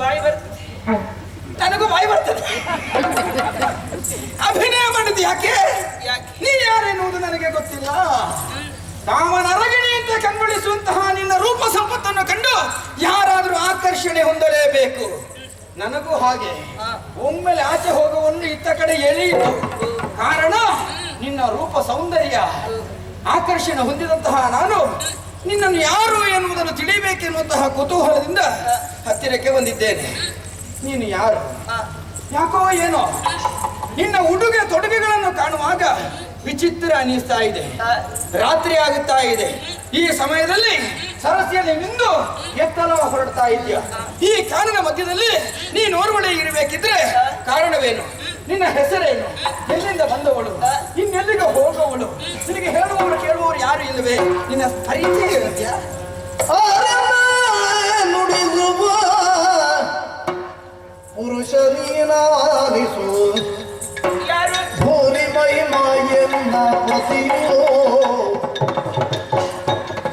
ಬಾಯಿ ಬರ್ತದೆ, ನನಗೂ ಬಾಯಿ ಬರ್ತದೆ. ಅಭಿನಯ ಮಾಡಿದ್ದು ಯಾಕೆ? ನೀ ಯಾರೆನ್ನುವುದು ನನಗೆ ಗೊತ್ತಿಲ್ಲ. ಕಾಮನರಗಿಣಿ ಅಂತ ಕಂಗೊಳಿಸುವಂತಹ ನಿನ್ನ ರೂಪ ಸಂಪತ್ತನ್ನು ಕಂಡು ಯಾರಾದರೂ ಆಕರ್ಷಣೆ ಹೊಂದಲೇಬೇಕು. ನನಗೂ ಹಾಗೆ ಒಮ್ಮೆಲೆ ಆಚೆ ಹೋಗುವನ್ನು ಇತ್ತ ಕಡೆ ಎಳೆಯಿತು. ಕಾರಣ ನಿನ್ನ ರೂಪ ಸೌಂದರ್ಯ ಆಕರ್ಷಣೆ ಹೊಂದಿದಂತಹ ನಾನು ನಿನ್ನನ್ನು ಯಾರು ಎನ್ನುವುದನ್ನು ತಿಳಿಯಬೇಕೆನ್ನುವಂತಹ ಕುತೂಹಲದಿಂದ ಹತ್ತಿರಕ್ಕೆ ಬಂದಿದ್ದೇನೆ. ನೀನು ಯಾರು? ಯಾಕೋ ಏನೋ ನಿನ್ನ ಉಡುಗೆ ತೊಡುಗೆಗಳನ್ನು ಕಾಣುವಾಗ ವಿಚಿತ್ರ ಅನ್ನಿಸ್ತಾ ಇದೆ. ರಾತ್ರಿ ಆಗುತ್ತಾ ಇದೆ. ಈ ಸಮಯದಲ್ಲಿ ಸರಸ್ಸಿಯಲ್ಲಿ ನಿಂದು ಎತ್ತಲವ ಹೊರಡ್ತಾ ಇದೆಯಾ? ಈ ಕಾನನ ಮಧ್ಯದಲ್ಲಿ ನೀನೋರ್ವಳೆ ಇರಬೇಕಿದ್ರೆ ಕಾರಣವೇನು? ನಿನ್ನ ಹೆಸರೇನು? ಎಲ್ಲಿಂದ ಬಂದವಳು? ಇನ್ನೆಲ್ಲಿಗೆ ಹೋಗುವವಳು? ನಿನಗೆ ಹೇಳುವವರು ಕೇಳುವವರು ಯಾರು ಇಲ್ಲವೇ? ನಿನ್ನ ಪರಿಚಯ ಇರುತ್ತಾ? ನುಡಿಸುವ ಪುರುಷನೀನಾಲಿಸು ಭೂರಿ ಮಹಿಮಾಯನ್ನ ಪತಿಯೋ,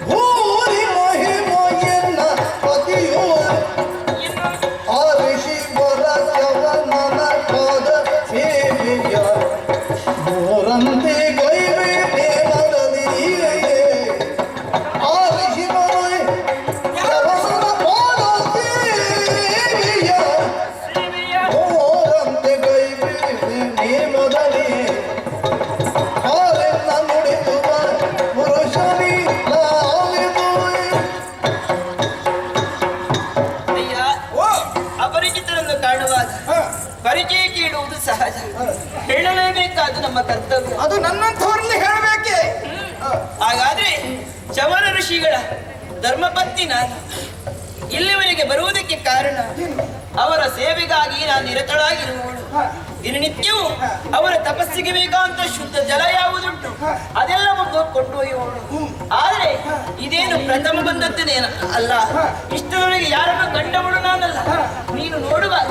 ಭೂರಿ ಮಹಿಮಾಯನ್ನ ಪತಿಯೋ ಆರಿಸಿ ಬರವನ ಪಾದ ಸೇವೆಯ ಮೋರಂತೆ ಗೈವೆ ನೇಮದಲ್ಲಿ ಆರಿಸಿ ಬರವನ ಪಾದ ಸೇವೆಯ ಮೋರಂತೆ ಗೈವೆ ನೇಮದಲ್ಲಿ ಆರೆನ್ನ ನುಡಿಸುವ ಪುರುಷನಿ ನಾವಿದುವೆ. ಅಪರಿಚಿತರನ್ನು ಕಾಣುವಾಗ ಪರಿಚಯ ಕೇಳುವುದು ಸಹಜ, ಹೇಳಲೇಬೇಕಾದ ನಮ್ಮ ಕರ್ತವ್ಯ. ಅದು ನನ್ನಂಥವರಲ್ಲಿ ಹೇಳಬೇಕೆ? ಹಾಗಾದ್ರೆ ಚವನ ಋಷಿಗಳ ಧರ್ಮಪತ್ನಿ ನಾನು. ಇಲ್ಲಿವರೆಗೆ ಬರುವುದಕ್ಕೆ ಕಾರಣ ಅವರ ಸೇವೆಗಾಗಿ ನಾನು ನಿರತಳಾಗಿರುವವಳು. ದಿನನಿತ್ಯವೂ ಅವರ ತಪಸ್ಸಿಗೆ ಬೇಕಾದಂತ ಶುದ್ಧ ಜಲ ಯಾವುದುಂಟು ಅದೆಲ್ಲವನ್ನು ಕೊಂಡೊಯ್ಯುವವಳು. ಆದ್ರೆ ಇದೇನು ಪ್ರಥಮ ಬಂದದ್ದೇನೆ ಅಲ್ಲ, ಇಷ್ಟರವರೆಗೆ ಯಾರನ್ನು ಕಂಡವಳು ನಾನಲ್ಲ. ನೀನು ನೋಡುವಾಗ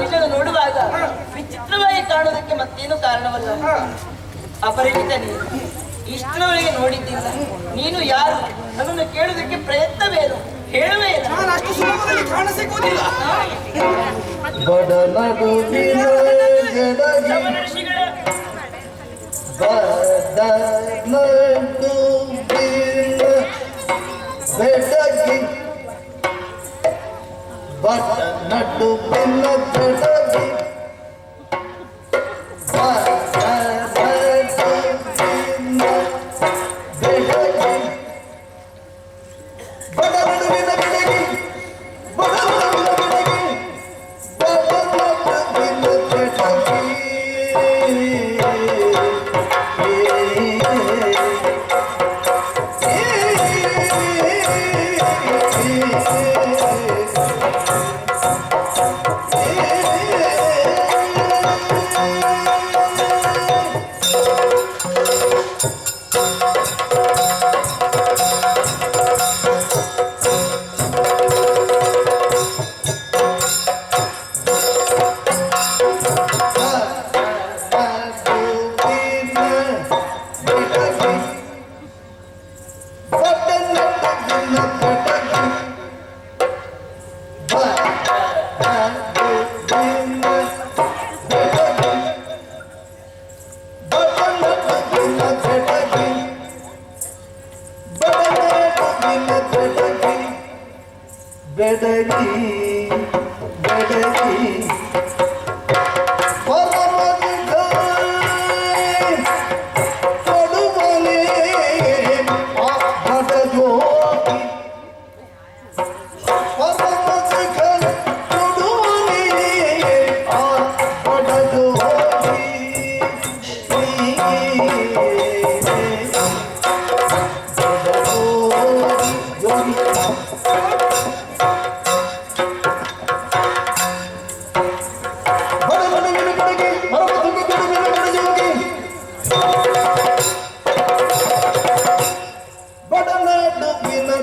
ವಿಚಿತ್ರವಾಗಿ ಕಾಣುವುದಕ್ಕೆ ಮತ್ತೇನು ಕಾರಣವಲ್ಲ. ಅಪರಿಚಿತ ನೀನು, ಇಷ್ಟರವರೆಗೆ ನೋಡಿದ್ದಿಲ್ಲ. ನೀನು ಯಾರು? ನನ್ನನ್ನು ಕೇಳುವುದಕ್ಕೆ ಪ್ರಯತ್ನವೇನು? ಹೇಳುವೇ ಇಲ್ಲ. ನಾನು ಅಷ್ಟು ಸುಲಭದಲ್ಲಿ ಕಾಣಸಿಗುವುದಿಲ್ಲ. ಬಡನಡುವಿನ ಜಡಗಿ ಬಡನಡುವಿನ ಜಡಗಿ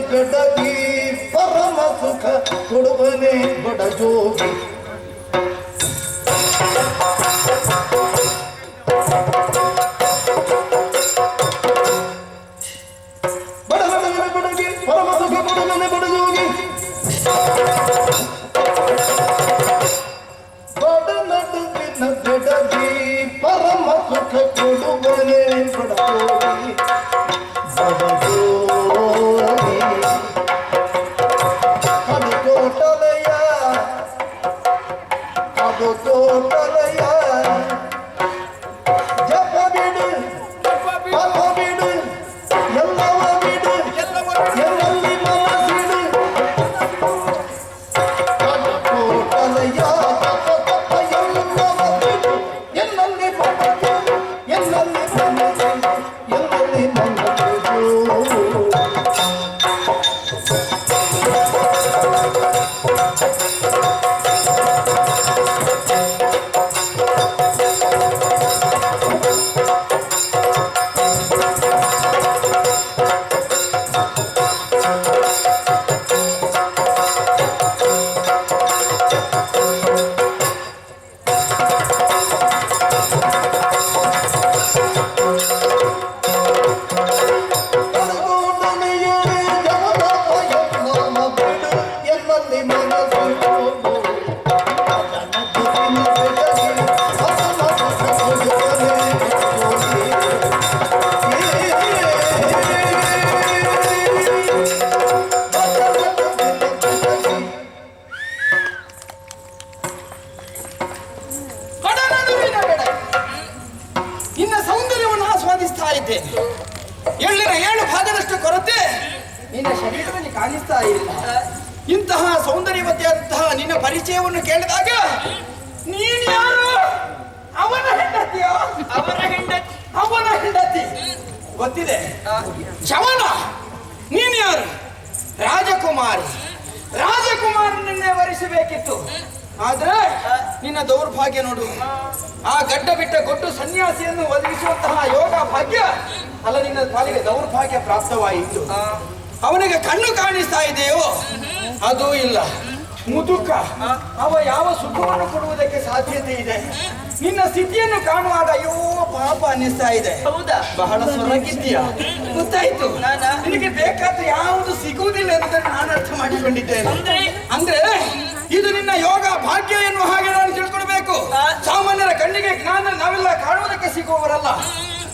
ಗಡಗಿ ಪರಮ ಸುಖ ಕೊಡುವನೆ ಬಡ ಜೋಗಿ ಬಡ ಬಡಗಿ ಪರಮ ಸುಖ ಕೊಡುವನೆ ಬಡ ಜೋಗಿ ಕೋಟಲಯ ಜಪ ಬಿಡು ಪಾಪ ಬಿಡು ಎಲ್ಲವ ಬಿಡು ಎಲ್ಲಲ್ಲಿ ಮನಸ್ಸಿಡು ಕೋಟಲಯ ಜಪ ತಪ ಎಲ್ಲವ ಬಿಡು ಎಲ್ಲಲ್ಲಿ ಮನಸ್ಸು ಎಲ್ಲಲ್ಲಿ ಮನಸ್ಸು ಎಲ್ಲಲ್ಲಿ ಮನಸ್ಸು ನಿನ್ನ ಸೌಂದರ್ಯವನ್ನು ಆಸ್ವಾದಿಸ್ತಾ ಇದ್ದೇನೆ. ಎಳ್ಳಿನ 7 ಭಾಗದಷ್ಟು ಕೊರತೆ ನಿನ್ನ ಶರೀರದಲ್ಲಿ ಕಾಣಿಸ್ತಾ ಇಲ್ಲ. ಇಂತಹ ಸೌಂದರ್ಯವತಿಯಾದಂತಹ ನಿನ್ನ ಪರಿಚಯವನ್ನು ಕೇಳಿದಾಗ ನೀನು ಯಾರು? ಅವನ ಹೆಂಡತಿಯೋ? ಅವನ ಹೆಂಡತಿ ಗೊತ್ತಿದೆ. ಶವನ ನೀನು ಯಾರು? ರಾಜಕುಮಾರಿ. ರಾಜಕುಮಾರನನ್ನೇ ವರಿಸಬೇಕಿತ್ತು. ಆದ್ರೆ ನಿನ್ನ ದೌರ್ಭಾಗ್ಯ ನೋಡು. ಆ ಗಡ್ಡ ಬಿಟ್ಟ ಗೊಡ್ಡು ಸನ್ಯಾಸಿಯನ್ನು ಒದಗಿಸುವಂತಹ ಯೋಗ ಭಾಗ್ಯ ಅಲ್ಲ, ನಿನ್ನ ಪಾಲಿಗೆ ದೌರ್ಭಾಗ್ಯ ಪ್ರಾಪ್ತವಾಯಿತು. ಅವನಿಗೆ ಕಣ್ಣು ಕಾಣಿಸ್ತಾ ಇದೆಯೋ? ಅದೂ ಇಲ್ಲ. ಮುದುಕ. ಅವ ಯಾವ ಸುಖವನ್ನು ಕೊಡುವುದಕ್ಕೆ ಸಾಧ್ಯತೆ ಇದೆ? ನಿನ್ನ ಸ್ಥಿತಿಯನ್ನು ಕಾಣುವಾಗ ಅಯ್ಯೋ ಪಾಪ ಅನ್ನಿಸ್ತಾ ಇದೆ. ಹೌದಾ? ಬಹಳ ಸೊರಗಿದ್ದೀಯ. ಗೊತ್ತಾಯ್ತು. ನಿನಗೆ ಬೇಕಾದ್ರೆ ಯಾವುದು ಸಿಗುವುದಿಲ್ಲ ಅಂತ ನಾನು ಅರ್ಥ ಮಾಡಿಕೊಂಡಿದ್ದೇನೆ. ಅಂದ್ರೆ ಇದು ನಿನ್ನ ಯೋಗ ಭಾಗ್ಯ ಎನ್ನುವ ಹಾಗೆ ನಾನು ತಿಳ್ಕೊಳ್ಬೇಕು. ಸಾಮಾನ್ಯರ ಕಣ್ಣಿಗೆ ಜ್ಞಾನ ನಾವೆಲ್ಲ ಕಾಣುವುದಕ್ಕೆ ಸಿಗುವವರಲ್ಲ.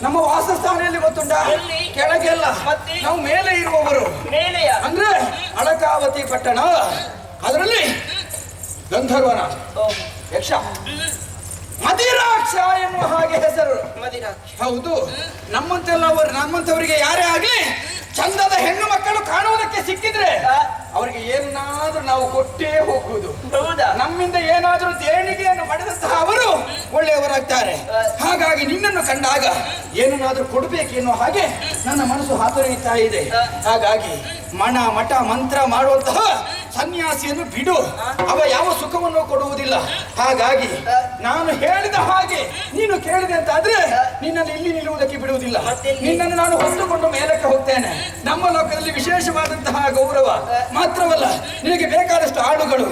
ನಮ್ಮ ವಾಸಸ್ಥಾನದಲ್ಲಿ ಗೊತ್ತುಂಟ? ಕೆಳಗೆ ಅಲ್ಲ, ನಾವು ಮೇಲೆ ಇರುವವರು. ಅಂದ್ರೆ ಅಳಕಾವತಿ ಪಟ್ಟಣ, ಅದರಲ್ಲಿ ಗಂಧರ್ವನ ಯಕ್ಷ ಮದಿರಾಕ್ಷ ಎನ್ನುವ ಹಾಗೆ ಹೆಸರು. ಹೌದು. ನಮ್ಮಂತವರಿಗೆ ಯಾರೇ ಆಗ್ಲಿ ಚಂದದ ಹೆಣ್ಣು ಮಕ್ಕಳು ಕಾಣುವುದಕ್ಕೆ ಸಿಕ್ಕಿದ್ರೆ ಅವರಿಗೆ ಏನಾದ್ರೂ ನಾವು ಕೊಟ್ಟೇ ಹೋಗುವುದು. ನಮ್ಮಿಂದ ಏನಾದ್ರೂ ದೇಣಿಗೆಯನ್ನು ಪಡೆದಂತಹ ಅವರು ಒಳ್ಳೆಯವರಾಗ್ತಾರೆ. ಹಾಗಾಗಿ ನಿನ್ನನ್ನು ಕಂಡಾಗ ಏನನ್ನಾದ್ರೂ ಕೊಡಬೇಕೆನ್ನುವ ಹಾಗೆ ನನ್ನ ಮನಸ್ಸು ಹಾತೊರೆಯುತ್ತಾ ಇದೆ. ಹಾಗಾಗಿ ಮಠ ಮಂತ್ರ ಮಾಡುವಂತಹ ಸನ್ಯಾಸಿಯನ್ನು ಬಿಡು. ಅವ ಯಾವ ಸುಖವನ್ನು ಕೊಡುವುದಿಲ್ಲ. ಹಾಗಾಗಿ ನಾನು ಹೇಳಿದ ಹಾಗೆ ನೀನು ಕೇಳಿದೆ ಅಂತ ಆದ್ರೆ ನಿನ್ನನ್ನು ಇಲ್ಲಿ ನಿಲ್ಲುವುದಕ್ಕೆ ಬಿಡುವುದಿಲ್ಲ. ನಿನ್ನನ್ನು ನಾನು ಹೊತ್ತುಕೊಂಡು ಮೇಲಕ್ಕೆ ಹೋಗ್ತೇನೆ. ನಮ್ಮ ಲೋಕದಲ್ಲಿ ವಿಶೇಷವಾದಂತಹ ಗೌರವ ಮಾತ್ರವಲ್ಲ, ನಿನಗೆ ಬೇಕಾದಷ್ಟು ಆಡುಗಳು,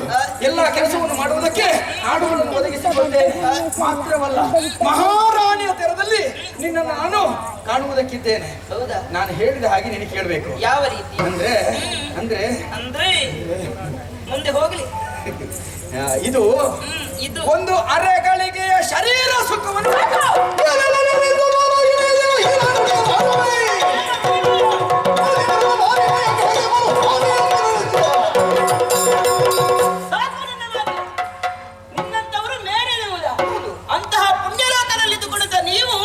ಎಲ್ಲಾ ಕೆಲಸವನ್ನು ಮಾಡುವುದಕ್ಕೆ ಆಡುಗಳನ್ನು ಒದಗಿಸಿಕೊಳ್ತೇನೆ. ಮಾತ್ರವಲ್ಲ, ಮಹಾರಾಣಿಯ ತೆರದಲ್ಲಿ ನಿನ್ನನ್ನು ನಾನು ಕಾಣುವುದಕ್ಕಿದ್ದೇನೆ. ನಾನು ಹೇಳಿದ ಹಾಗೆ ನಿನಗೆ ಕೇಳಬೇಕು. ಯಾವ ರೀತಿ? ಅಂದ್ರೆ ಅಂದ್ರೆ ಅಂದ್ರೆ ಮುಂದೆ ಹೋಗ್ಲಿ. ಇದು ಒಂದು ಅರೆಗಳಿಗೆಯ ಶರೀರ ಸುಖವನ್ನು ನಿನ್ನಂತವರು ಮೇಲಿರುವುದಾ? ಅಂತಹ ಪುಣ್ಯಲೋಕದಲ್ಲಿದ್ದುಕೊಳ್ಳುತ್ತ ನೀವು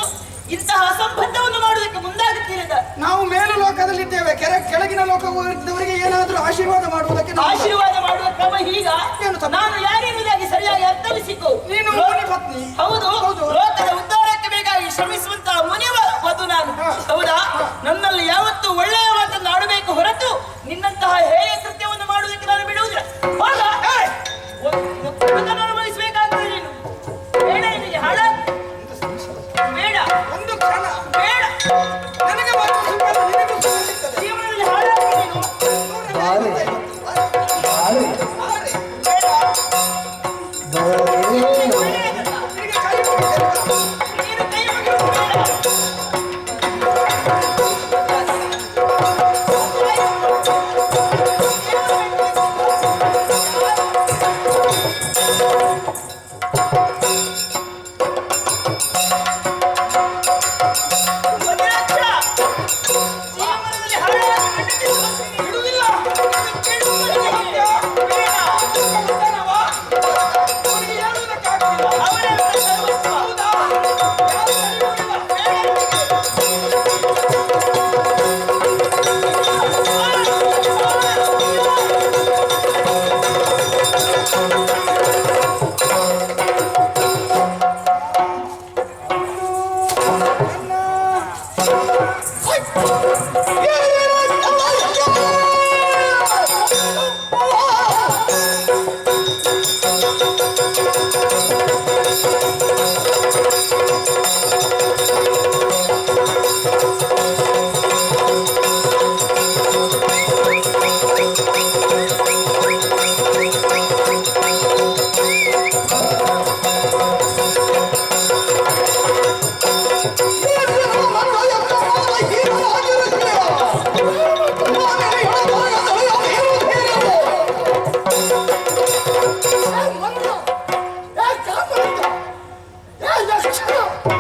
ಇಂತಹ ಅಸಂಬದ್ಧವನ್ನು ಮಾಡುವುದಕ್ಕೆ ಮುಂದಾಗುತ್ತೀರದ? ನಾವು ಮೇಲು ಲೋಕದಲ್ಲಿದ್ದೇವೆ. ಕೆಳಗಿನ ಲೋಕದವರಿಗೆ ಏನಾದರೂ ಆಶೀರ್ವಾದ ಮಾಡುವುದಕ್ಕೆ ಆಶೀರ್ವಾದ ಮಾಡುವ ಕ್ರಮ ಹೀಗ? ನಾನು ಯಾರಿರುವುದಾಗಿ ಸರಿಯಾಗಿ ಅರ್ಥವಿಸಿಕೊ. ನೀನು ಮುನಿ ಪತ್ನಿ. ಹೌದು. ಲೋಕದ ಉದ್ಧಾರಕ್ಕೆ ಬೇಕಾಗಿ ಶ್ರಮಿಸುವಂತಹ ಮುನಿವ ವಧು ನಾನು. ಹೌದಾ? ನನ್ನಲ್ಲಿ ಯಾವತ್ತೂ ಒಳ್ಳೆಯ ಮಾತನ್ನು ಆಡಬೇಕು ಹೊರತು ನಿನ್ನಂತಹ ಹೇಯ ಕೃತ್ಯವನ್ನು ಮಾಡುವುದಕ್ಕೆ ನಾನು ಬಿಡುವುದಿಲ್ಲ. ಅನುಭವಿಸಬೇಕಾಗ್ತದೆ ನೀನು. ಬೇಡ ನಿನಗೆ ಹಾಳ. ಬೇಡ ಒಂದು ಕ್ಷಣ ಬೇಡ. ನನಗೆ ಮಾತ್ರ ಸುಖ, ನಿನಗೂ ಸುಖ ಸಿಗ್ತದೆ. ಜೀವನದಲ್ಲಿ ಹಾಳಾಗಿ ನೀನು.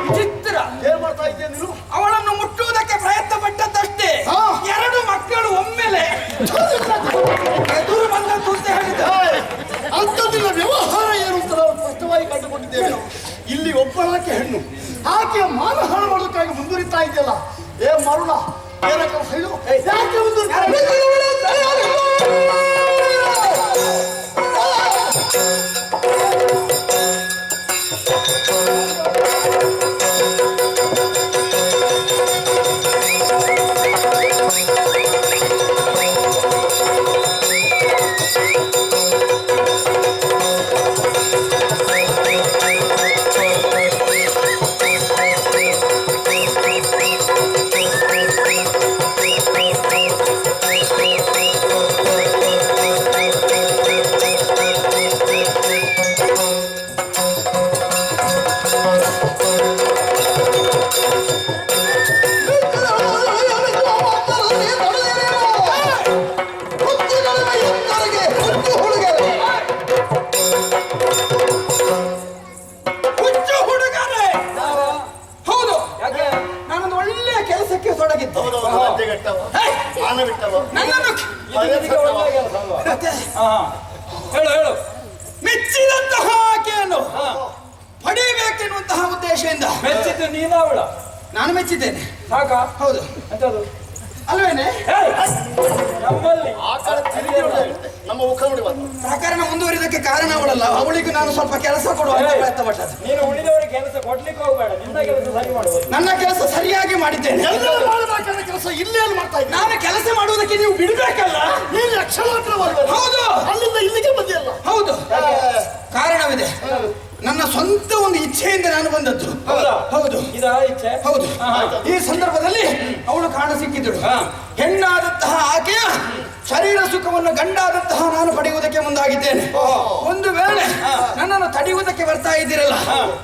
ವಿಚಿತ್ರ. ಏನ್ ಮಾಡ್ತಾ ಇದ್ದೀಯ ನೀನು? ಅವಳನ್ನು ಮುಟ್ಟುವುದಕ್ಕೆ ಪ್ರಯತ್ನ ಪಟ್ಟದ್ದಷ್ಟೇ. ಹಾ. 2 ಮಕ್ಕಳು ಒಮ್ಮೆಲೆ ಎದುರು ಬಂದದ್ದು ಅಂತ ಹೇಳಿದ. ಅಂಥದ್ದಿನ ವ್ಯವಹಾರ ಏನು ಅಂತ ನಾವು ಸ್ಪಷ್ಟವಾಗಿ ಕಂಡುಕೊಂಡಿದ್ದೇವೆ. ಇಲ್ಲಿ ಒಬ್ಬಳಾಕೆ ಹೆಣ್ಣು, ಆಕೆಯ ಮಾನಹಾರ ಮಾಡೋದಕ್ಕಾಗಿ ಮುಂದುವರಿತಾ ಇದೆಯಲ್ಲ. ಏ ಮರುಳ, ಏನ ಕೆಲಸ ಇದು? ಯಾಕೆ ಮುಂದುವರಿತಾ ಹುಚ್ಚು ಹುಡುಗರೇ. ಹೌದು, ನಾನೊಂದು ಒಳ್ಳೆಯ ಕೆಲಸಕ್ಕೆ ತೊಡಗಿದ್ದೆ. ಆನ ಬಿಟ್ಟವ ನನ್ನನ್ನು ಮತ್ತೆ ಹೇಳು ಹೇಳು. ಮೆಚ್ಚಿದಂತಹ ಆಕೆಯನ್ನು ಪಡೆಯಬೇಕೆನ್ನುವಂತಹ ಉದ್ದೇಶದಿಂದ ಮೆಚ್ಚಿದ್ದು ನೀನಾವಳ. ನಾನು ಮೆಚ್ಚಿದ್ದೇನೆ. ಸಾಕಾ? ಹೌದು, ಎಂತದು? ಅಲ್ವೇನೆ? ಹೇಯ್! ನಮ್ಮಲ್ಲಿ ಆ ಕಾಲ ತಿರುಗಿ ಹೊಡೆದ ನಮ್ಮ ಮುಖ ನೋಡಿ ಬಂತು. ಪ್ರಕರಣ ಮುಂದುವರಿದಕ್ಕೆ ಕಾರಣ ಅವಳಲ್ಲ, ಅವಳಿಗೆ ನಾನು ಸ್ವಲ್ಪ ಕೆಲಸ ಕೊಡುವಂತ ಪ್ರಯತ್ನ ಪಟ್ಟದ್ದು. ನೀನು ಉಳಿದವರಿಗೆ ಕೆಲಸ ಕೊಡ್ಲಿಕ್ಕೆ ಹೋಗ್ಬೇಡ, ನಿನ್ನ ಕೆಲಸ ಸರಿ ಮಾಡುವುದು. ನನ್ನ ಕೆಲಸ ಸರಿಯಾಗಿ ಮಾಡಿದ್ದೇನೆ. ಎಲ್ಲರೂ ಮಾಡಬೇಕಾದ ಕೆಲಸ ಇಲ್ಲೇ ಮಾಡ್ತಾ ಇದ್ದೀನಿ. ನಾನು ಕೆಲಸ ಮಾಡುವುದಕ್ಕೆ ನೀವು ಬಿಡ್ಬೇಕಲ್ಲ. ನೀನು ಲಕ್ಷಣಾಂತರವಾಗಿ ಹೌದು, ಅಲ್ಲಿಂದ ಇಲ್ಲಿಗೆ ಬಂದಿಯಲ್ಲ. ಹೌದು, ಕಾರಣವಿದೆ. ನನ್ನ ಸ್ವಂತ ಒಂದು ಇಚ್ಛೆಯಿಂದ ನಾನು ಬಂದದ್ದು. ಹೌದಾ? ಹೌದು, ಇದಾ ಇಚ್ಛೆ? ಹೌದು. ಹಾ. ಈ ಸಂದರ್ಭದಲ್ಲಿ ಅವಳು ಕಾಣ ಸಿಕ್ಕಿದ್ದಳು. ಹೆಣ್ಣಾದಂತಹ ಆಕೆಯ ಶರೀರ ಸುಖವನ್ನು ಗಂಡಾದಂತಹ ನಾನು ಪಡೆಯುವುದಕ್ಕೆ ಮುಂದಾಗಿದ್ದೇನೆ. ಒಂದು ವೇಳೆ ನನ್ನನ್ನು ತಡೆಯುವುದಕ್ಕೆ ಬರ್ತಾ ಇದ್ದೀರಲ್ಲ,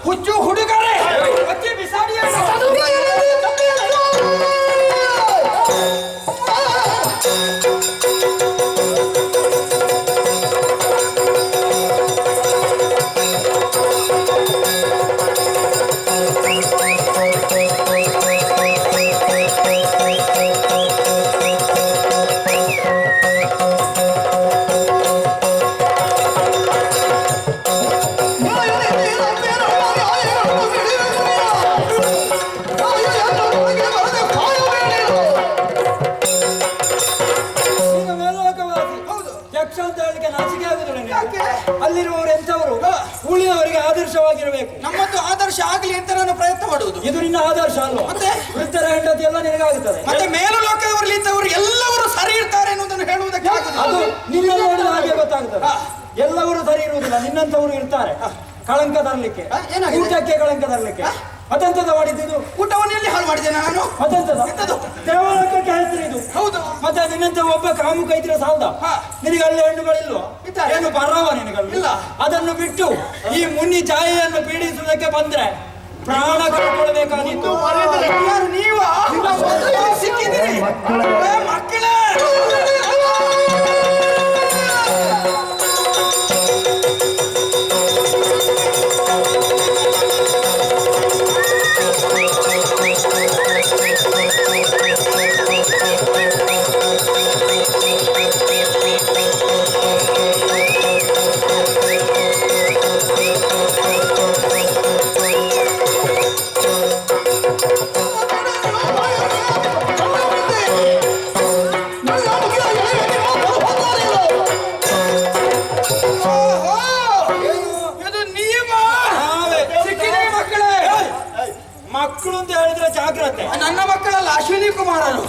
ಹುಚ್ಚು ಹುಡುಗರೇ, ಅಕ್ಕಿ ಬಿಸಾಡಿಯನ್ನು ನೀನು ಮೇಲ್ಲೋಕವಾಸಿ. ಹೌದು. ಯಕ್ಷ ಅಂತ ಹೇಳಿಕೆ ನಾಚಿಕೆ ಆಗುದಿಲ್ಲ ನಿನಗೆ? ಯಾಕೆ? ಅಲ್ಲಿರುವವರು ಎಂಥವರು? ಉಳಿದವರಿಗೆ ಆದರ್ಶವಾಗಿರಬೇಕು. ನಮ್ಮದು ಆದರ್ಶ ಆಗಲಿ ಅಂತ ನಾನು ಪ್ರಯತ್ನ ಮಾಡುವುದು. ಇದು ನಿನ್ನ ಆದರ್ಶ ಅಲ್ವಾ? ಮತ್ತೆ? ವೃದ್ಧರ ಹೆಂಡತಿ ಎಲ್ಲ ನಿನಗಾಗುತ್ತದೆ. ಮತ್ತೆ ಮೇಲು ಲೋಕದವರಲ್ಲಿ ಇದ್ದವರು ಎಲ್ಲವರು ಸರಿ ಇರ್ತಾರೆ ಎನ್ನುವುದನ್ನು ಹೇಳುವುದಕ್ಕೆ ಅದು ಆಗುದಿಲ್ಲ. ನಿನ್ನ ನೋಡಿದ ಹಾಗೆ ಗೊತ್ತಾಗುತ್ತದೆ. ಎಲ್ಲವರು ಸರಿ ಇರುವುದಿಲ್ಲ, ನಿನ್ನಂತವರು ಇರ್ತಾರೆ ಕಳಂಕ ತರಲಿಕ್ಕೆ, ಏನಾಗಿದೆ? ಊಟಕ್ಕೆ ಕಳಂಕ ತರಲಿಕ್ಕೆ. ಮತ್ತೆಂತದ ಮಾಡಿದ್ದು? ಊಟವನ್ನು ಎಲ್ಲಿ ಹಾಳು ಮಾಡಿದ್ದೇನೆ ನಾನು? ಮತ್ತೆಂತದ? ಎಂತದು? ದೇವಾಲಯಕ್ಕೆ ಹೆಸರು ಇದು. ಹೌದು. ಮತ್ತೆ ನಿನ್ನಂತ ಒಬ್ಬ ಕಾಮುಕ ಇದ್ರೆ ಸಾಲದ? ಹಾ. ನಿನಗೆ ಅಲ್ಲಿ ಹೆಣ್ಣುಗಳಿಲ್ವಾ? ಇದ್ದಾರೆ. ಏನು ಬರವ ನಿನಗಲ್ಲಿ? ಇಲ್ಲ. ಅದನ್ನು ಬಿಟ್ಟು ಈ ಮುನ್ನಿ ಛಾಯೆಯನ್ನು ಪೀಡಿಸುವುದಕ್ಕೆ ಬಂದ್ರೆ ಪ್ರಾಣ ಕಳ್ಕೊಳ್ಬೇಕಾಗಿತ್ತು. ಯಾರು ನೀವ? ಸಿಕ್ಕಿದ್ದೀರಿ ಮಕ್ಕಳೇ. ಮಕ್ಕಳು ಅಂತ ಹೇಳಿದ್ರೆ ಜಾಗ್ರತೆ. ನನ್ನ ಮಕ್ಕಳಲ್ಲ, ಅಶ್ವಿನಿ ಕುಮಾರರು.